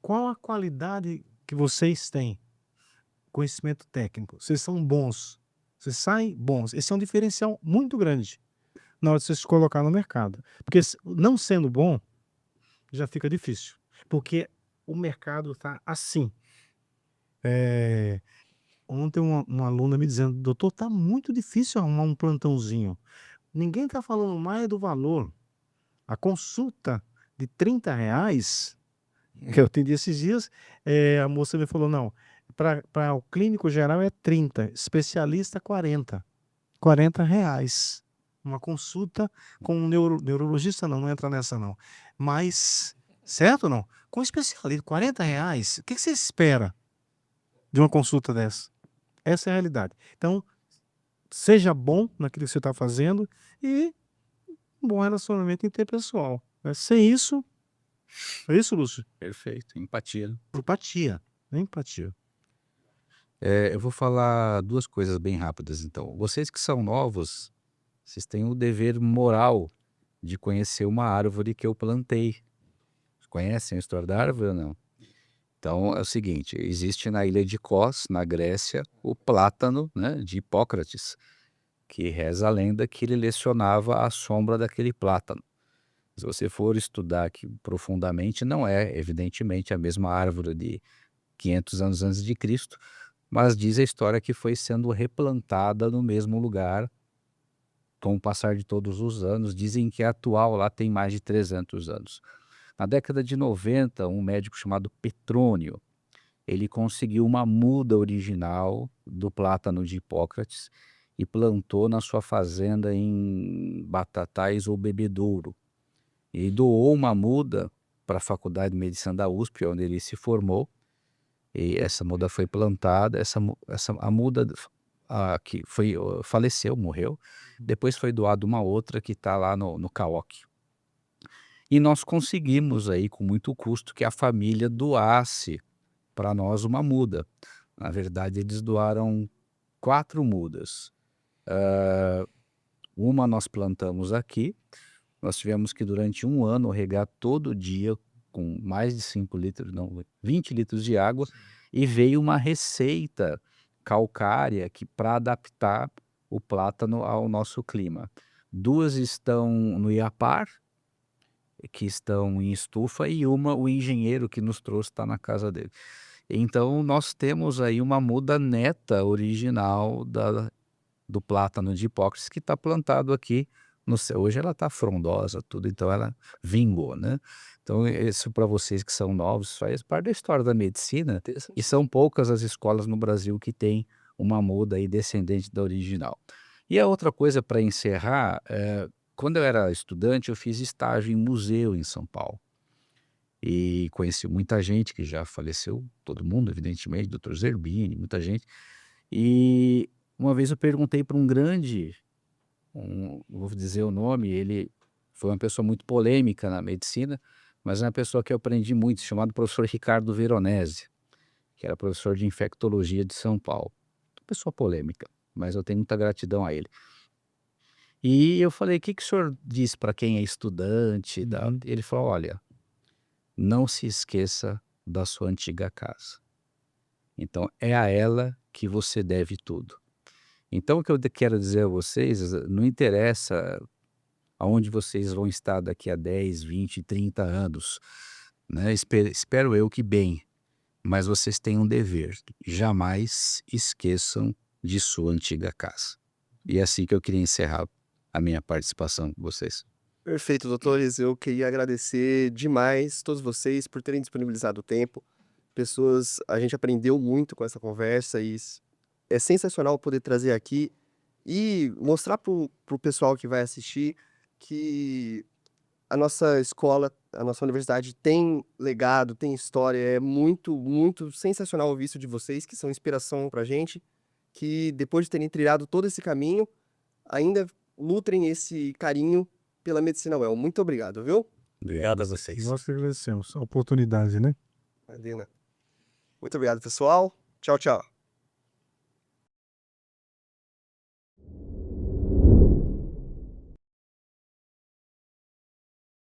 qual a qualidade que vocês têm? Conhecimento técnico. Vocês são bons. Vocês saem bons. Esse é um diferencial muito grande na hora de você se colocar no mercado. Porque não sendo bom, já fica difícil. Porque o mercado está assim. Ontem uma aluna me dizendo, doutor, está muito difícil arrumar um plantãozinho. Ninguém está falando mais do valor. A consulta de R$ 30, que eu atendi esses dias, a moça me falou, não, para o clínico geral é 30, especialista 40. R$ 40. Uma consulta com um neurologista não entra nessa não. Mas, certo ou não? Com um especialista, R$ 40, o que você espera de uma consulta dessa? Essa é a realidade. Então, seja bom naquilo que você está fazendo e um bom relacionamento interpessoal. Sem isso, é isso, Lúcio? Perfeito. Empatia. Empatia. Empatia. Eu vou falar 2 coisas bem rápidas então. Vocês que são novos, vocês têm o dever moral de conhecer uma árvore que eu plantei. Conhecem a história da árvore ou não? Então é o seguinte, existe na ilha de Kos, na Grécia, o plátano, né, de Hipócrates, que reza a lenda que ele lecionava à sombra daquele plátano. Se você for estudar aqui profundamente, não é evidentemente a mesma árvore de 500 anos antes de Cristo, mas diz a história que foi sendo replantada no mesmo lugar com o passar de todos os anos. Dizem que a atual lá tem mais de 300 anos. Na década de 90, um médico chamado Petrônio, ele conseguiu uma muda original do plátano de Hipócrates e plantou na sua fazenda em Batatais ou Bebedouro. E doou uma muda para a Faculdade de Medicina da USP, onde ele se formou. E essa muda foi plantada, a muda que faleceu, morreu. Depois foi doada uma outra que está lá no CAOC. E nós conseguimos aí, com muito custo, que a família doasse para nós uma muda. Na verdade, eles doaram 4 mudas. Uma nós plantamos aqui. Nós tivemos que, durante 1 ano, regar todo dia com mais de 5 litros, não, 20 litros de água. E veio uma receita calcária para adaptar o plátano ao nosso clima. 2 estão no Iapar, que estão em estufa, e uma o engenheiro que nos trouxe está na casa dele. Então nós temos aí uma muda neta original do plátano de Hipócrates que está plantado aqui no céu. Hoje ela está frondosa, tudo, então ela vingou, né? Então, isso para vocês que são novos, faz parte da história da medicina, e são poucas as escolas no Brasil que têm uma muda aí descendente da original. E a outra coisa para encerrar, quando eu era estudante, eu fiz estágio em museu em São Paulo. E conheci muita gente que já faleceu, todo mundo, evidentemente, doutor Zerbini, muita gente. E uma vez eu perguntei para um grande, não vou dizer o nome, ele foi uma pessoa muito polêmica na medicina, mas é uma pessoa que eu aprendi muito, chamado professor Ricardo Veronese, que era professor de infectologia de São Paulo. Pessoa polêmica, mas eu tenho muita gratidão a ele. E eu falei: "O que que o senhor diz para quem é estudante e tal?" Ele falou: "Olha, não se esqueça da sua antiga casa. Então é a ela que você deve tudo." Então o que eu quero dizer a vocês, não interessa aonde vocês vão estar daqui a 10, 20, 30 anos, né, espero eu que bem, mas vocês têm um dever: jamais esqueçam de sua antiga casa. E é assim que eu queria encerrar a minha participação com vocês. Perfeito, doutores. Eu queria agradecer demais todos vocês por terem disponibilizado o tempo. A gente aprendeu muito com essa conversa e é sensacional poder trazer aqui e mostrar pro pessoal que vai assistir que a nossa escola, a nossa universidade tem legado, tem história. É muito, muito sensacional ouvir isso de vocês, que são inspiração pra gente, que depois de terem trilhado todo esse caminho, ainda nutrem esse carinho pela Medicina UEL. Muito obrigado, viu? Obrigado a vocês. Nós que agradecemos a oportunidade, né? Imagina. Muito obrigado, pessoal. Tchau, tchau.